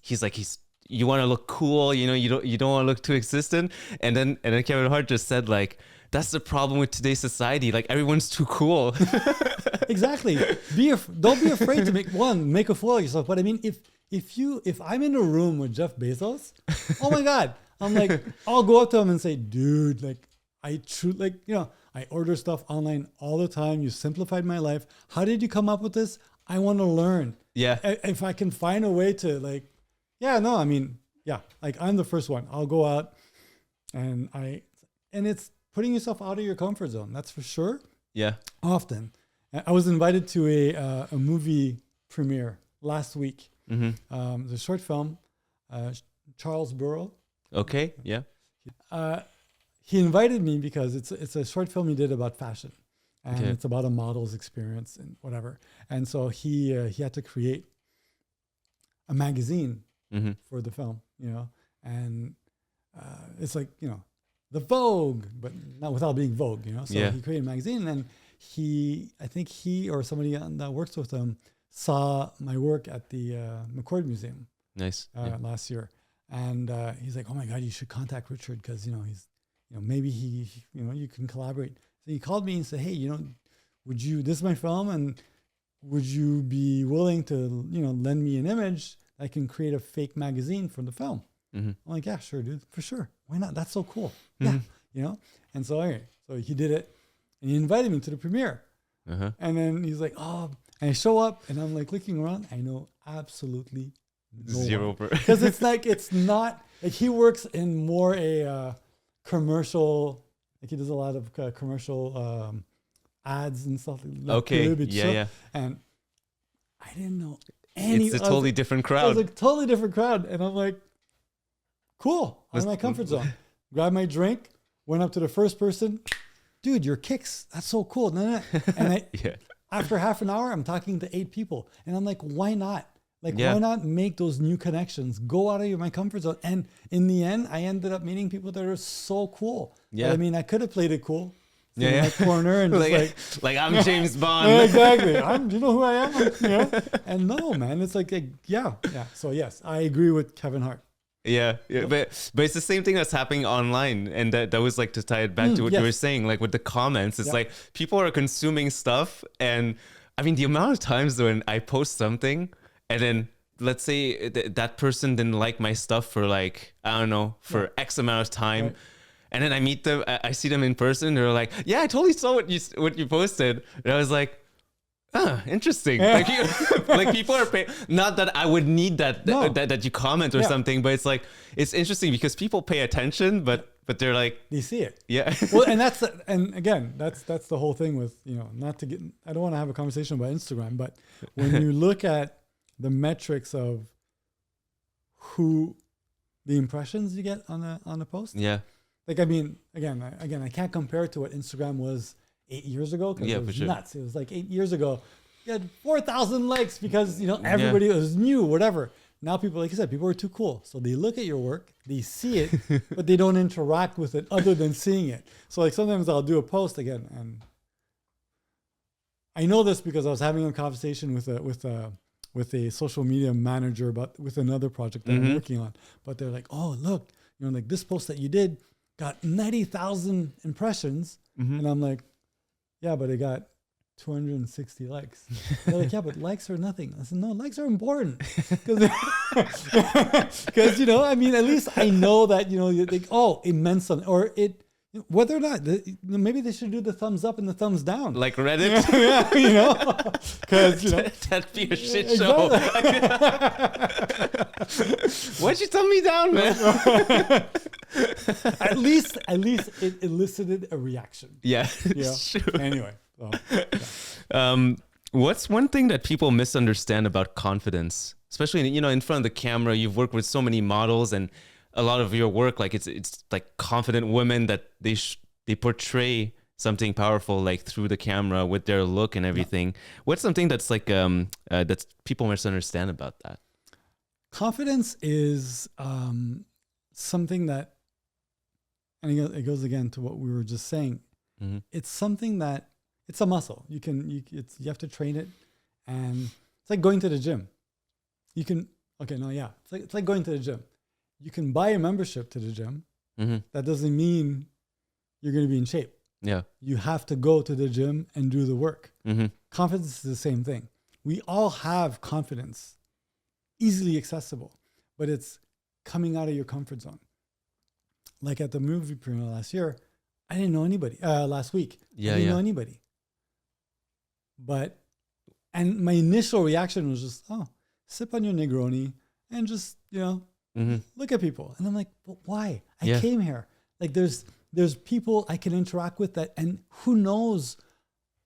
you want to look cool, you know, you don't want to look too existent. And then Kevin Hart just said like, that's the problem with today's society. Like everyone's too cool. Exactly. Don't be afraid to make a fool of yourself. But I mean, if I'm in a room with Jeff Bezos, oh my God, I'm like, I'll go up to him and say, dude, like you know, I order stuff online all the time. You simplified my life. How did you come up with this? I want to learn. Yeah. If I can find a way to like, like I'm the first one. I'll go out and it's putting yourself out of your comfort zone. That's for sure. Yeah. Often. I was invited to a movie premiere last week. The short film, Charles Burrow. Okay. Yeah. He invited me because it's a short film he did about fashion, and it's about a model's experience and whatever. And so he had to create a magazine for the film, you know, and it's like, you know, the Vogue, but not without being Vogue, you know. So he created a magazine, and I think he or somebody that works with him saw my work at the McCord Museum. Nice. Last year, and he's like, "Oh my God, you should contact Richard because you know maybe you can collaborate." So he called me and said, "Hey, you know, this is my film, and would you be willing to lend me an image? I can create a fake magazine for the film." I'm like, "Yeah, sure, dude, for sure. Why not? That's so cool." Yeah, you know. And so he did it, and he invited me to the premiere. And then he's like, "Oh," and I show up, and I'm like looking around. I know absolutely zero because it's not like he works in more a commercial. Like he does a lot of commercial ads and stuff. Like okay, yeah. And I didn't know any. It's a totally different crowd. It was a totally different crowd, and I'm like, cool. I'm in my comfort zone. Grabbed my drink, went up to the first person. Dude, your kicks, that's so cool. And After half an hour, I'm talking to 8 people. And I'm like, why not? Like, Yeah. why not make those new connections? Go out of my comfort zone. And in the end, I ended up meeting people that are so cool. Yeah. But, I mean, I could have played it cool. Yeah, In yeah. my corner and just like I'm James Bond. Yeah, exactly. Do you know who I am? You know? And no, man, it's like, yeah. So yes, I agree with Kevin Hart. Yeah, but it's the same thing that's happening online, and that was like to tie it back to what you were saying, like with the comments. It's like people are consuming stuff, and I mean the amount of times when I post something, and then let's say that person didn't like my stuff for like I don't know for X amount of time. Right. And then I meet them, I see them in person. They're like, "Yeah, I totally saw what you posted." And I was like, interesting. Like, like people are paying. Not that I would need that that you comment or something, but it's like it's interesting because people pay attention, but they're like they see it. Yeah. Well, and again, that's the whole thing with not to get. I don't want to have a conversation about Instagram, but when you look at the metrics of the impressions you get on a post, Like, I mean, again, I can't compare it to what Instagram was 8 years ago. Yeah, it was for sure. nuts. It was like 8 years ago. You had 4,000 likes because, everybody was new, whatever. Now people, like you said, people are too cool. So they look at your work, they see it, but they don't interact with it other than seeing it. So like sometimes I'll do a post again. And I know this because I was having a conversation with a social media manager with another project that I'm working on. But they're like, oh, look, like this post that you did got 90,000 impressions. And I'm like, yeah, but it got 260 likes. They're like, yeah, but likes are nothing. I said, no, likes are important. Because, I mean, at least I know that, you think, oh, it meant something. Or whether or not, maybe they should do the thumbs up and the thumbs down. Like Reddit? Because, That'd be a shit show. Why'd you thumb me down, man? At least it elicited a reaction. Yeah. True. Anyway. So, what's one thing that people misunderstand about confidence? Especially, in front of the camera, you've worked with so many models and a lot of your work, like it's like confident women that they portray something powerful like through the camera with their look and everything. Yeah. What's something that's like that people misunderstand about that? Confidence is something that, and it goes again to what we were just saying. Mm-hmm. It's something that it's a muscle. You have to train it, and it's like going to the gym. It's like going to the gym. You can buy a membership to the gym. Mm-hmm. That doesn't mean you're going to be in shape. Yeah. You have to go to the gym and do the work. Mm-hmm. Confidence is the same thing. We all have confidence, easily accessible, but it's coming out of your comfort zone. Like at the movie premiere last year, I didn't know anybody. Last week, I didn't know anybody. And my initial reaction was just, sip on your Negroni and just, look at people. And I'm like, but why? I came here. Like there's people I can interact with and who knows,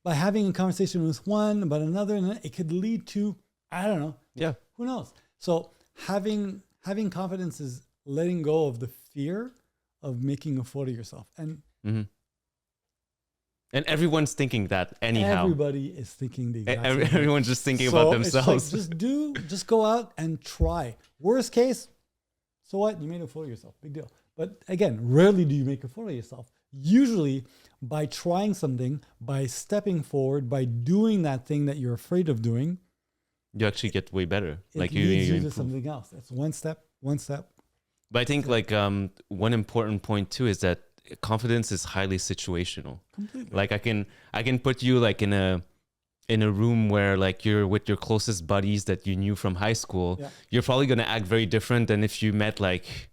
by having a conversation with one about another, and it could lead to, I don't know. Yeah. Who knows? So having confidence is letting go of the fear of making a fool of yourself. And everyone's thinking that anyhow. Everybody is thinking the exact same thing. Everyone's just thinking about themselves. It's like, just go out and try. Worst case, so what? You made a fool of yourself. Big deal. But again, rarely do you make a fool of yourself. Usually by trying something, by stepping forward, by doing that thing that you're afraid of doing, you actually get way better. It leads you to something else. That's one step. But I think one important point too is that confidence is highly situational. Completely. Like I can put you like in a room where like you're with your closest buddies that you knew from high school. Yeah. You're probably going to act very different than if you met like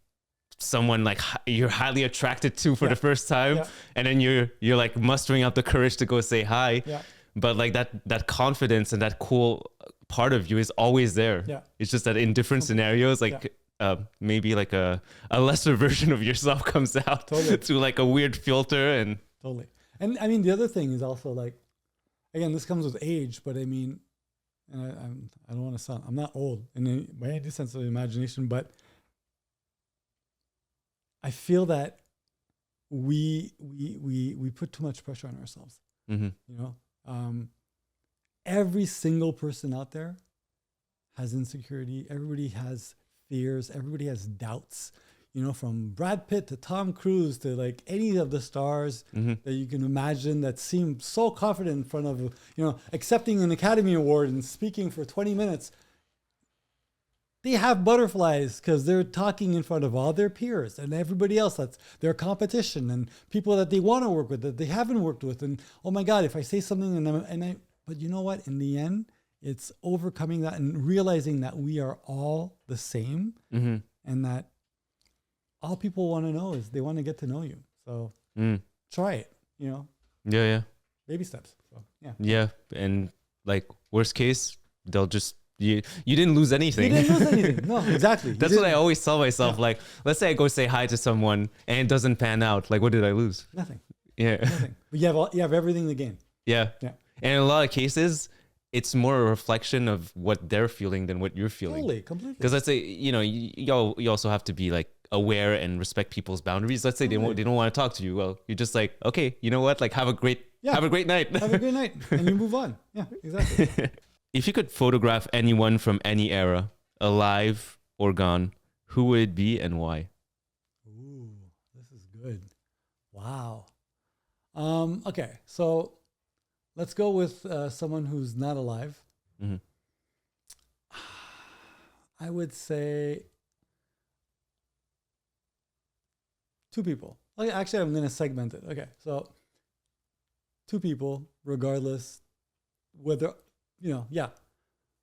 someone like you're highly attracted to for the first time, and then you're like mustering up the courage to go say hi. Yeah. But like that confidence and that cool part of you is always there. Yeah. It's just that in different scenarios, like maybe like a lesser version of yourself comes out through like a weird filter and totally. And I mean, the other thing is also like, again, this comes with age, but I mean, and I don't want to sound, I'm not old by any sense of the imagination, but I feel that we put too much pressure on ourselves. Mm-hmm. every single person out there has insecurity. Everybody has fears. Everybody has doubts. You know, from Brad Pitt to Tom Cruise to like any of the stars that you can imagine that seem so confident in front of, you know, accepting an Academy Award and speaking for 20 minutes. They have butterflies because they're talking in front of all their peers and everybody else that's their competition and people that they want to work with that they haven't worked with. And oh my God, if I say something but you know what? In the end, it's overcoming that and realizing that we are all the same and that all people want to know is they want to get to know you. So try it, you know? Yeah. Baby steps. So yeah. Yeah. And like worst case, they'll just, you didn't lose anything. You didn't lose anything. No, exactly. That's what I always tell myself. Yeah. Like, let's say I go say hi to someone and it doesn't pan out. Like, what did I lose? Nothing. Yeah. Nothing. But you have everything to gain. Yeah. And in a lot of cases, it's more a reflection of what they're feeling than what you're feeling. Totally, completely. Because let's say, you know, you also have to be like aware and respect people's boundaries. Let's say they don't want to talk to you. Well, you're just like, okay, you know what? Like have a great night. Have a great night. And you move on. Yeah, exactly. If you could photograph anyone from any era, alive or gone, who would it be and why? Ooh, this is good. Wow. Okay, so let's go with someone who's not alive. I would say two people. Okay, actually, I'm going to segment it. Okay, so two people, regardless, whether, you know,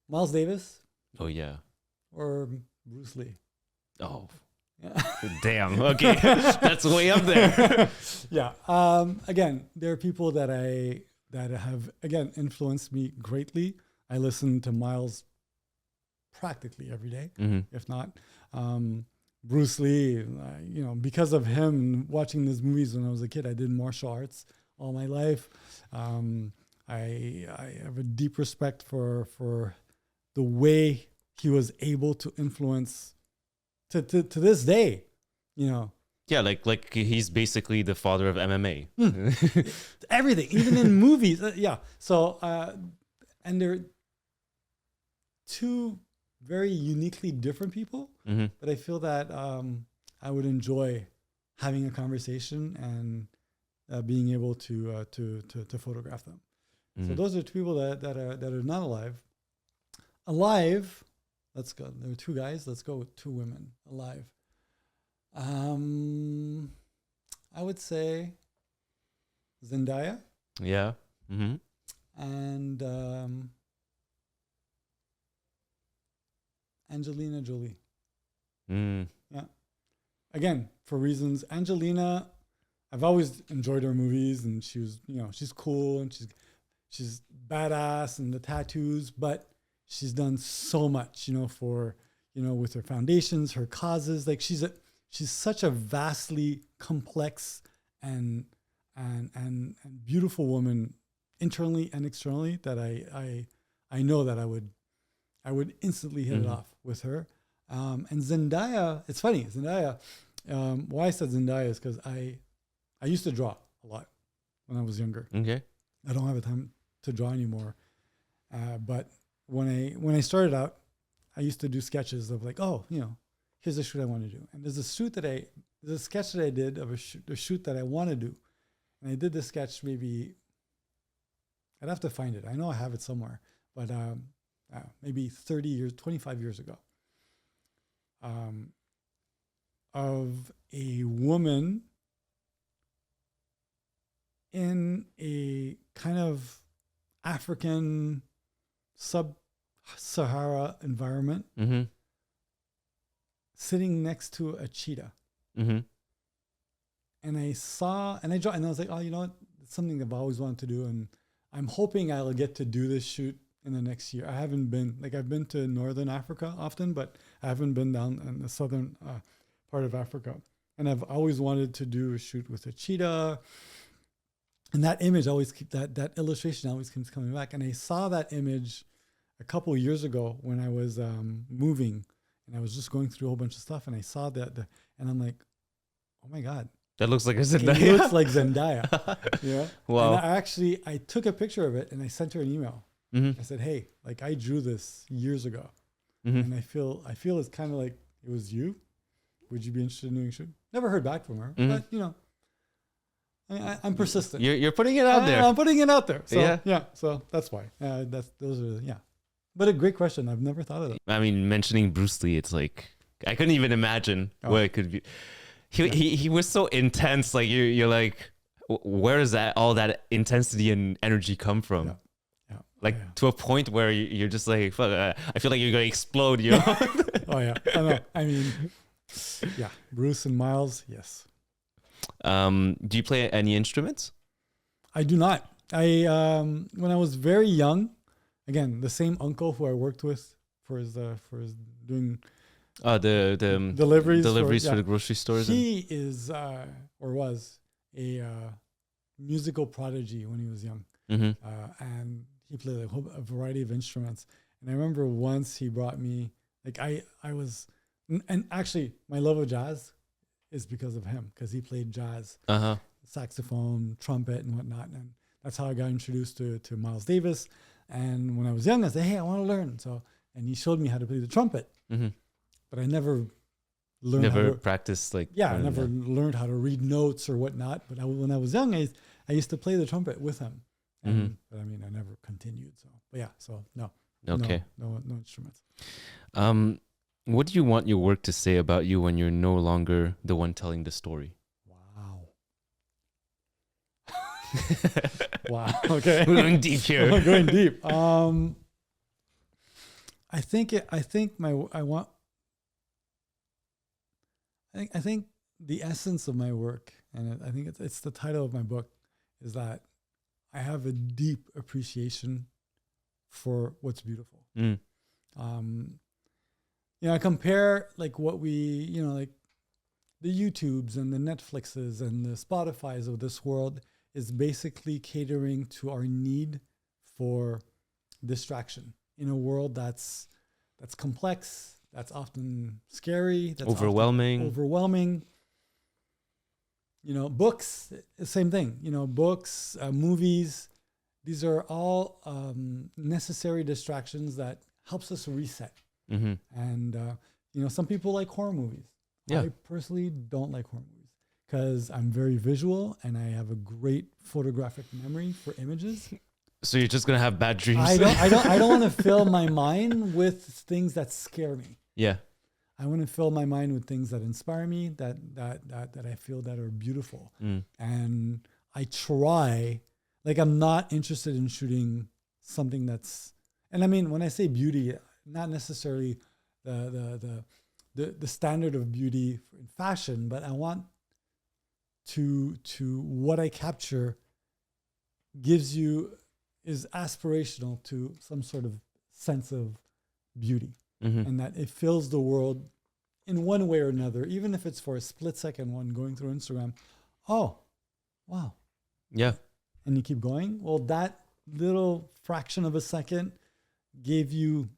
Miles Davis. Oh, yeah. Or Bruce Lee. Oh, yeah. Damn. Okay, that's way up there. Yeah. Again, there are people that have again influenced me greatly. I listen to Miles practically every day, if not. Bruce Lee, you know, because of him watching these movies when I was a kid, I did martial arts all my life. I have a deep respect for the way he was able to influence to this day, you know. Yeah, like he's basically the father of MMA. Everything, even in movies. Yeah. So, and they're two very uniquely different people, but I feel that I would enjoy having a conversation and being able to photograph them. So those are two people that are not alive. Alive, let's go. There are two guys. Let's go with two women alive. I would say Zendaya. Yeah. And Angelina Jolie. Yeah. Again, for reasons. Angelina, I've always enjoyed her movies, and she was, you know, she's cool and she's badass and the tattoos, but she's done so much, you know, for, you know, with her foundations, her causes. Like she's such a vastly complex and beautiful woman internally and externally that I know that I would instantly hit it off with her. And Zendaya, it's funny, Zendaya, why I said Zendaya is because I used to draw a lot when I was younger. Okay. I don't have the time to draw anymore. But when I started out, I used to do sketches of like, oh, you know, here's a shoot I want to do. And there's a sketch that I did of a shoot that I want to do. And I did this sketch maybe, I'd have to find it. I know I have it somewhere, but maybe 30 years, 25 years ago, of a woman in a kind of African sub-Sahara environment, sitting next to a cheetah. And I was like, oh, you know what? It's something I've always wanted to do. And I'm hoping I'll get to do this shoot in the next year. I've been to Northern Africa often, but I haven't been down in the southern part of Africa. And I've always wanted to do a shoot with a cheetah. And that image that illustration always keeps coming back. And I saw that image a couple of years ago when I was moving, and I was just going through a whole bunch of stuff, and I saw that, and I'm like, oh my God. That looks like a Zendaya. It looks like Zendaya. Yeah. Wow. And I took a picture of it and I sent her an email. Mm-hmm. I said, hey, like I drew this years ago, Mm-hmm. and I feel it's kind of like it was you. Would you be interested in doing a shoot? Never heard back from her, Mm-hmm. but I'm persistent. You're putting it out there. I'm putting it out there. So Yeah. so that's why. Those are But a great question. I've never thought of that. I mean, mentioning Bruce Lee, it's like I couldn't even imagine what it could be. He was so intense. Like you're like, where does all that intensity and energy come from? Yeah. Like to a point where you're just like, fuck, I feel like you're gonna explode. You know? Oh yeah, I know. I mean, yeah, Bruce and Miles. Yes. Do you play any instruments? I do not. I when I was very young, again, the same uncle who I worked with for his doing The deliveries for the grocery stores. He is or was a musical prodigy when he was young, and he played a variety of instruments. And I remember once he brought me, like I was, and actually my love of jazz is because of him, because he played jazz, saxophone, trumpet, and whatnot. And that's how I got introduced to Miles Davis. And when I was young, I said, hey, I want to learn. And he showed me how to play the trumpet, but I never learned. Never practiced like. Yeah, I never learned how to read notes or whatnot. But when I was young, I used to play the trumpet with him. But I mean, I never continued. So no. Okay. No instruments. What do you want your work to say about you when you're no longer the one telling the story? Wow. Wow. Okay. We're going deep here. We're going deep. I think the essence of my work, and I think it's the title of my book, is that I have a deep appreciation for what's beautiful. I compare like what we, like the YouTubes and the Netflixes and the Spotifys of this world is basically catering to our need for distraction in a world that's complex, that's often scary, that's overwhelming. Books, same thing. Books, movies, these are all necessary distractions that helps us reset. And some people like horror movies. Yeah. I personally don't like horror movies because I'm very visual and I have a great photographic memory for images. So you're just gonna have bad dreams. I don't want to fill my mind with things that scare me. Yeah. I want to fill my mind with things that inspire me, that I feel that are beautiful. And I try, like I'm not interested in shooting something that's, and I mean, when I say beauty, not necessarily the standard of beauty in fashion, but I want to what I capture is aspirational to some sort of sense of beauty, and that it fills the world in one way or another, even if it's for a split second one going through Instagram. Oh, wow. Yeah. And you keep going. Well, that little fraction of a second gave you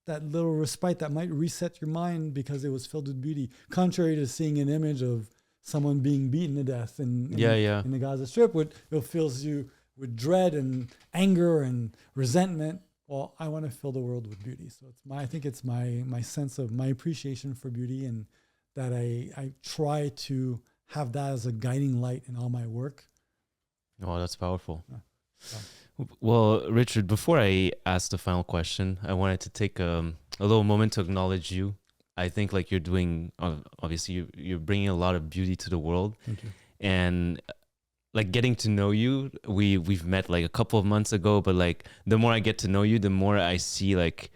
that little respite that might reset your mind because it was filled with beauty, contrary to seeing an image of someone being beaten to death in the Gaza Strip. It fills you with dread and anger and resentment. Well, I want to fill the world with beauty. So I think it's my sense of my appreciation for beauty, and that I try to have that as a guiding light in all my work. Oh, that's powerful. Well, Richard, before I ask the final question, I wanted to take a little moment to acknowledge you. I think like you're doing, obviously you're bringing a lot of beauty to the world. Thank you. And like getting to know you, we've met like a couple of months ago, but like the more I get to know you, the more I see like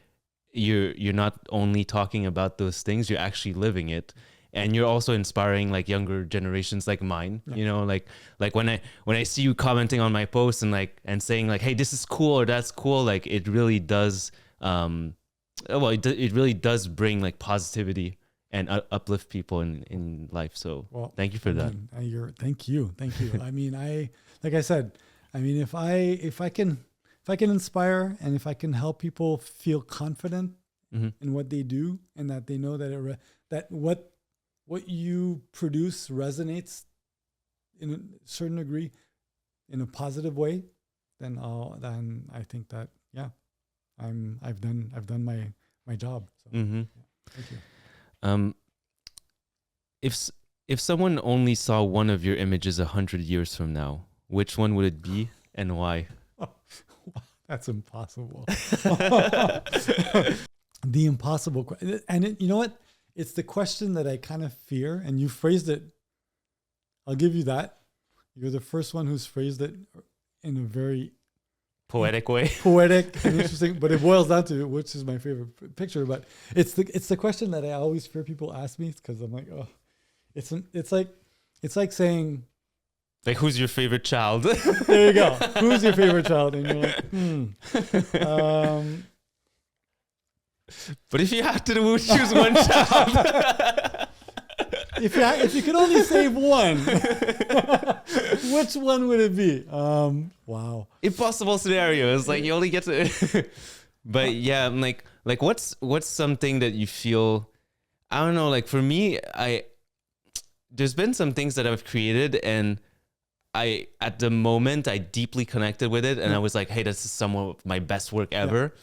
you're not only talking about those things, you're actually living it. And you're also inspiring like younger generations like mine, like when I see you commenting on my posts and saying like, hey, this is cool or that's cool, like it really does it really does bring like positivity and uplift people in life. So thank you for that. Thank you. I mean, like I said, if I can inspire and if I can help people feel confident in what they do, and that they know that what you produce resonates in a certain degree in a positive way, then I think that, I've done my job. So, Mm-hmm. thank you. If someone only saw one of your images 100 years from now, which one would it be and why? That's impossible. The impossible question. And you know what? It's the question that I kind of fear, and you phrased it. I'll give you that. You're the first one who's phrased it in a very Poetic way. poetic and interesting, but it boils down to which is my favorite picture. But it's the question that I always fear people ask me, because I'm like, oh, it's like saying, Like, who's your favorite child? there you go. Who's your favorite child? And you're like, But if you had to choose one child, if you could only save one, which one would it be? Wow. impossible scenario. It's like you only get to. But yeah, I'm like what's something that you feel? I don't know. Like for me, there's been some things that I've created, and at the moment I deeply connected with it, and I was like, hey, this is some of my best work ever. Yeah.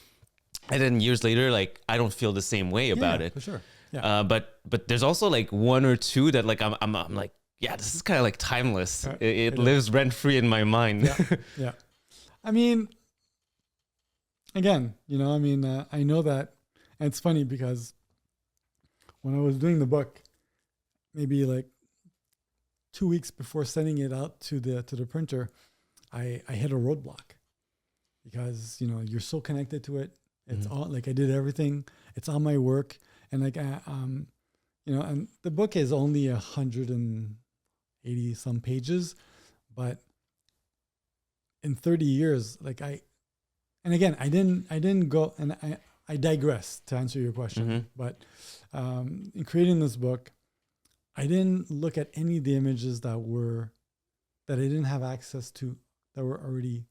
And then years later, like I don't feel the same way about it. For sure. Yeah. But there's also like one or two that like I'm like, yeah, this is kind of like timeless. It lives rent free in my mind. Yeah. Yeah. I mean, again, I know that, and it's funny because when I was doing the book, maybe like 2 weeks before sending it out to the printer, I hit a roadblock because you're so connected to it. It's all like I did everything. It's all my work, and like and the book is only 180 some pages, but in 30 years, like I didn't go, and I digress to answer your question, but in creating this book, I didn't look at any of the images that I didn't have access to that were already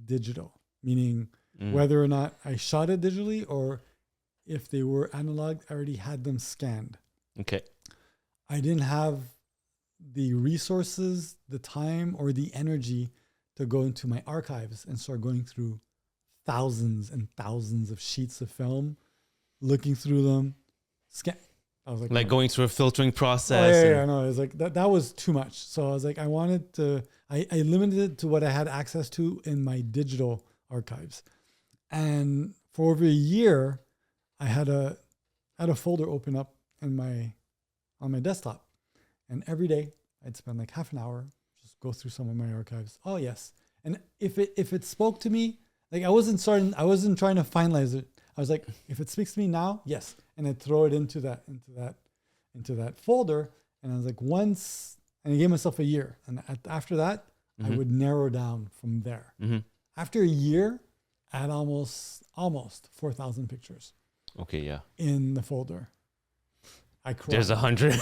digital, meaning whether or not I shot it digitally or if they were analog, I already had them scanned. Okay. I didn't have the resources, the time, or the energy to go into my archives and start going through thousands and thousands of sheets of film, looking through them, I was like going through a filtering process. Yeah, no, it was like that was too much. So I was like, I limited it to what I had access to in my digital archives. And for over a year, I had a folder open up on my desktop, and every day I'd spend like half an hour just go through some of my archives. Oh yes, and if it spoke to me, like I wasn't trying to finalize it. I was like, if it speaks to me now, yes, and I'd throw it into that folder. And I was like, and I gave myself a year, and after that, I would narrow down from there. After a year, I had almost 4,000 pictures. Okay, yeah. In the folder. I cried. There's 100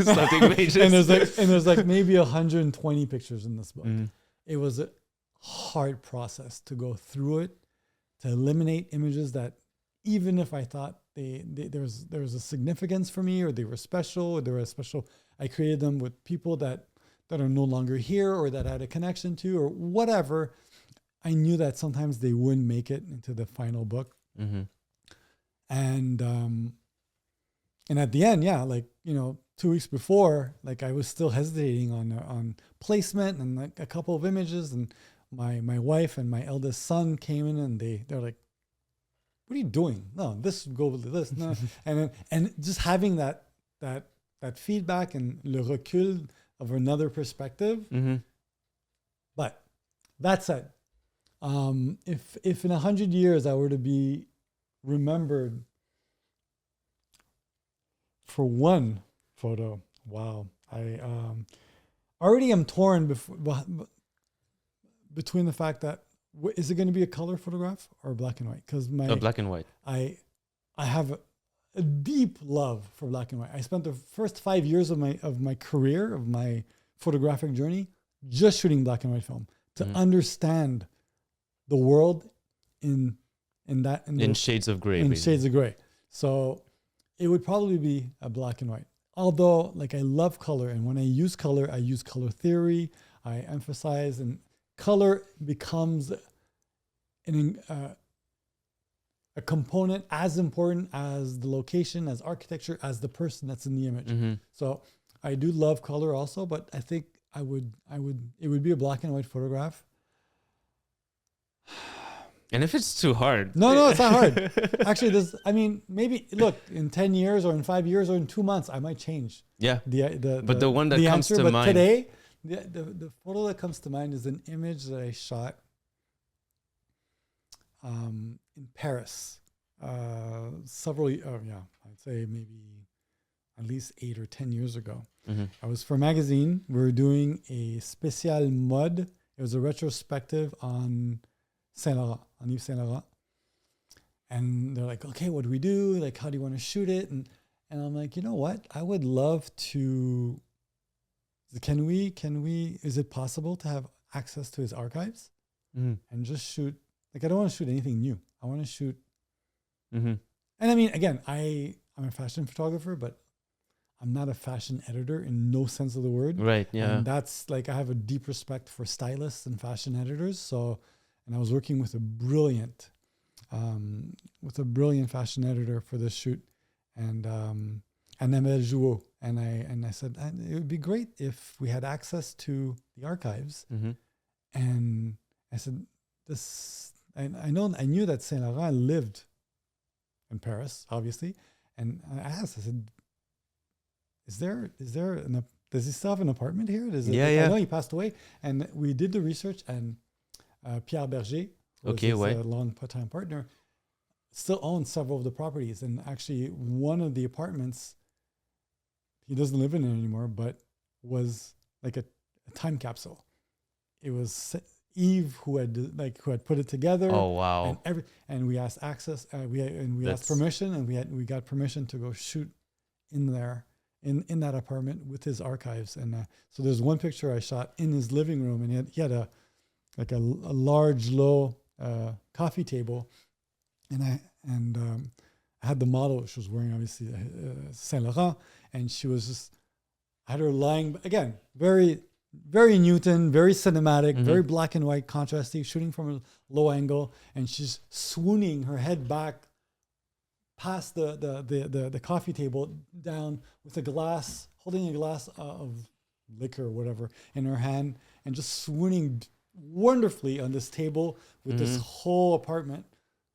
something pages. and there's like maybe 120 pictures in this book. It was a hard process to go through it, to eliminate images that even if I thought there was a significance for me, or they were special, I created them with people that are no longer here, or that I had a connection to, or whatever. I knew that sometimes they wouldn't make it into the final book. And at the end, yeah, like, 2 weeks before, like I was still hesitating on placement and like a couple of images, and my wife and my eldest son came in, and they're like, what are you doing? No, this go with this. No. and just having that feedback and le recul of another perspective. But that said, if in 100 years I were to be remembered for one photo, wow, I already am torn between the fact that is it going to be a color photograph or black and white? Because black and white. I have a deep love for black and white. I spent the first 5 years of my career, of my photographic journey, just shooting black and white film to understand the world in shades of gray. In shades of gray. So it would probably be a black and white. Although, like, I love color, and when I use color theory. I emphasize, and color becomes a component as important as the location, as architecture, as the person that's in the image. Mm-hmm. So I do love color also, but I think it would be a black and white photograph. And if it's too hard, no, it's not hard. Actually, maybe look, in 10 years or in 5 years or in 2 months, I might change. Yeah. But the one that comes to mind today, the photo that comes to mind is an image that I shot in Paris. I'd say maybe at least 8 or 10 years ago. Mm-hmm. I was for a magazine. We were doing a spécial mode. It was a retrospective on Saint Laurent, on Yves Saint Laurent. And they're like, okay, what do we do? Like, how do you want to shoot it? And I'm like, you know what? I would love to. Can we? Is it possible to have access to his archives and just shoot? Like, I don't want to shoot anything new. I want to shoot. Mm-hmm. And I mean, again, I'm a fashion photographer, but I'm not a fashion editor in no sense of the word. Right. Yeah. And that's like, I have a deep respect for stylists and fashion editors. So, and I was working with a brilliant fashion editor for this shoot, and Annabelle Jouot. And I said, it would be great if we had access to the archives. Mm-hmm. And I said, I knew that Saint Laurent lived in Paris, obviously. And I asked, I said, does he still have an apartment here? I know he passed away. And we did the research, and Pierre Berger, who was his long-time partner, still owns several of the properties. And actually, one of the apartments, he doesn't live in it anymore, but was like a time capsule. It was Yves who had put it together. Oh wow! And we asked access. We asked permission, and we got permission to go shoot in there in that apartment with his archives. And so there's one picture I shot in his living room, and he had a large low coffee table, and I had the model. She was wearing obviously Saint Laurent, and she was just, I had her lying again, very, very Newton, very cinematic, very black and white, contrasty, shooting from a low angle, and she's swooning her head back past the coffee table down with a glass, holding a glass of liquor or whatever in her hand, and just swooning wonderfully on this table with this whole apartment.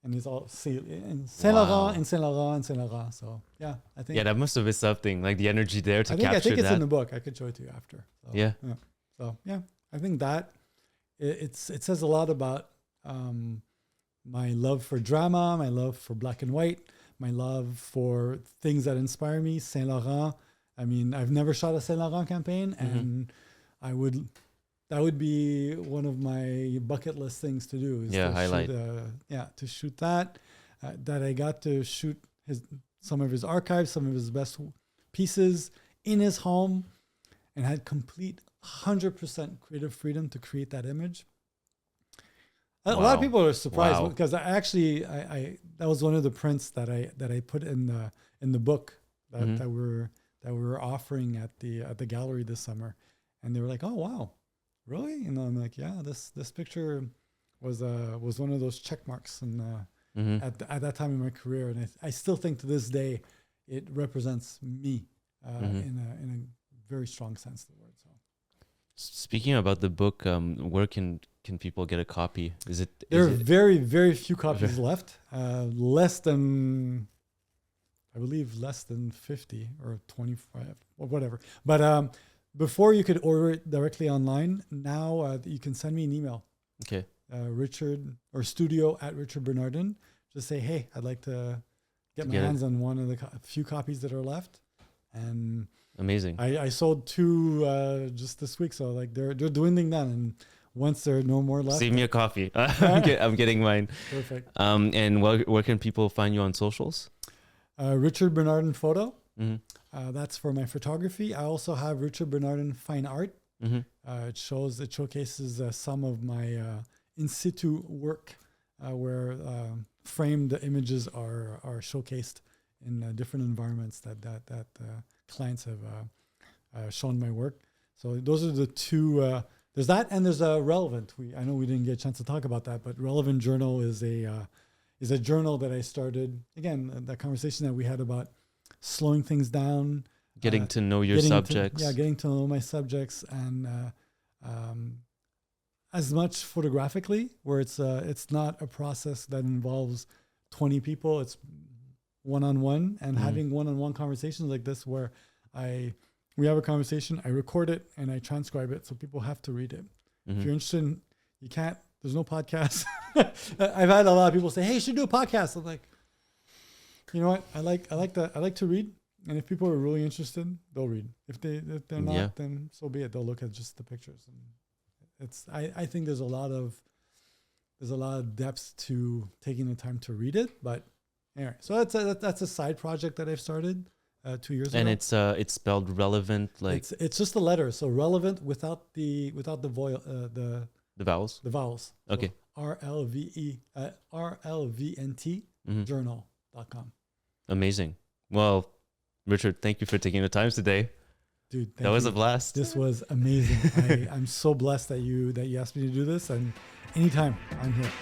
And it's all in Saint Laurent, and Saint Laurent, and Saint Laurent. So yeah, I think that must have been something, like the energy there to capture that. I think it's in the book. I could show it to you after. So, yeah. So yeah, I think that it says a lot about my love for drama, my love for black and white, my love for things that inspire me. Saint Laurent. I mean, I've never shot a Saint Laurent campaign, and that would be one of my bucket list things to do. To shoot that. That I got to shoot some of his archives, some of his best pieces in his home, and had complete 100% creative freedom to create that image. A lot of people are surprised because I that was one of the prints that I put in the book that we were offering at the gallery this summer, and they were like, "Oh wow, really?" And I'm like, "Yeah, this picture was one of those check marks and at that time in my career, and I still think to this day it represents me in a very strong sense of the word." So, speaking about the book, where can people get a copy? There are very, very few copies left. Less than 50 or 25 or whatever. But before you could order it directly online, now you can send me an email. Okay. Richard or studio at Richard Bernardin. Just say, hey, I'd like to get my hands on one of the few copies that are left. And amazing. I sold 2 just this week, so like they're dwindling down, and once there are no more left, save me a coffee. I'm getting mine. Perfect. And where can people find you on socials? Richard Bernardin Photo. That's for my photography. I also have Richard Bernardin Fine Art. It showcases some of my in situ work, where framed images are showcased in different environments that clients have shown my work. So those are the 2. There's that, and there's Relevant. I know we didn't get a chance to talk about that, but Relevant Journal is is a journal that I started. Again, that conversation that we had about slowing things down, getting to know your subjects. Getting to know my subjects, and as much photographically, where it's not a process that involves 20 people. It's one-on-one, and having one-on-one conversations like this, where we have a conversation, I record it and I transcribe it, so people have to read it. If you're interested, you can't. There's no podcast. I've had a lot of people say, "Hey, you should do a podcast." I'm like, you know what? I like to read, and if people are really interested, they'll read. If they're not, then so be it. They'll look at just the pictures. And I think there's a lot of depth to taking the time to read it. But anyway, so that's a side project that I've started 2 years ago. And it's spelled relevant, like it's just the letter. So relevant without the the vowels. The vowels. Okay. So RLVNT journal.com. Amazing. Well, Richard, thank you for taking the time today. Dude, that was a blast. This was amazing. I'm so blessed that you asked me to do this, and anytime I'm here.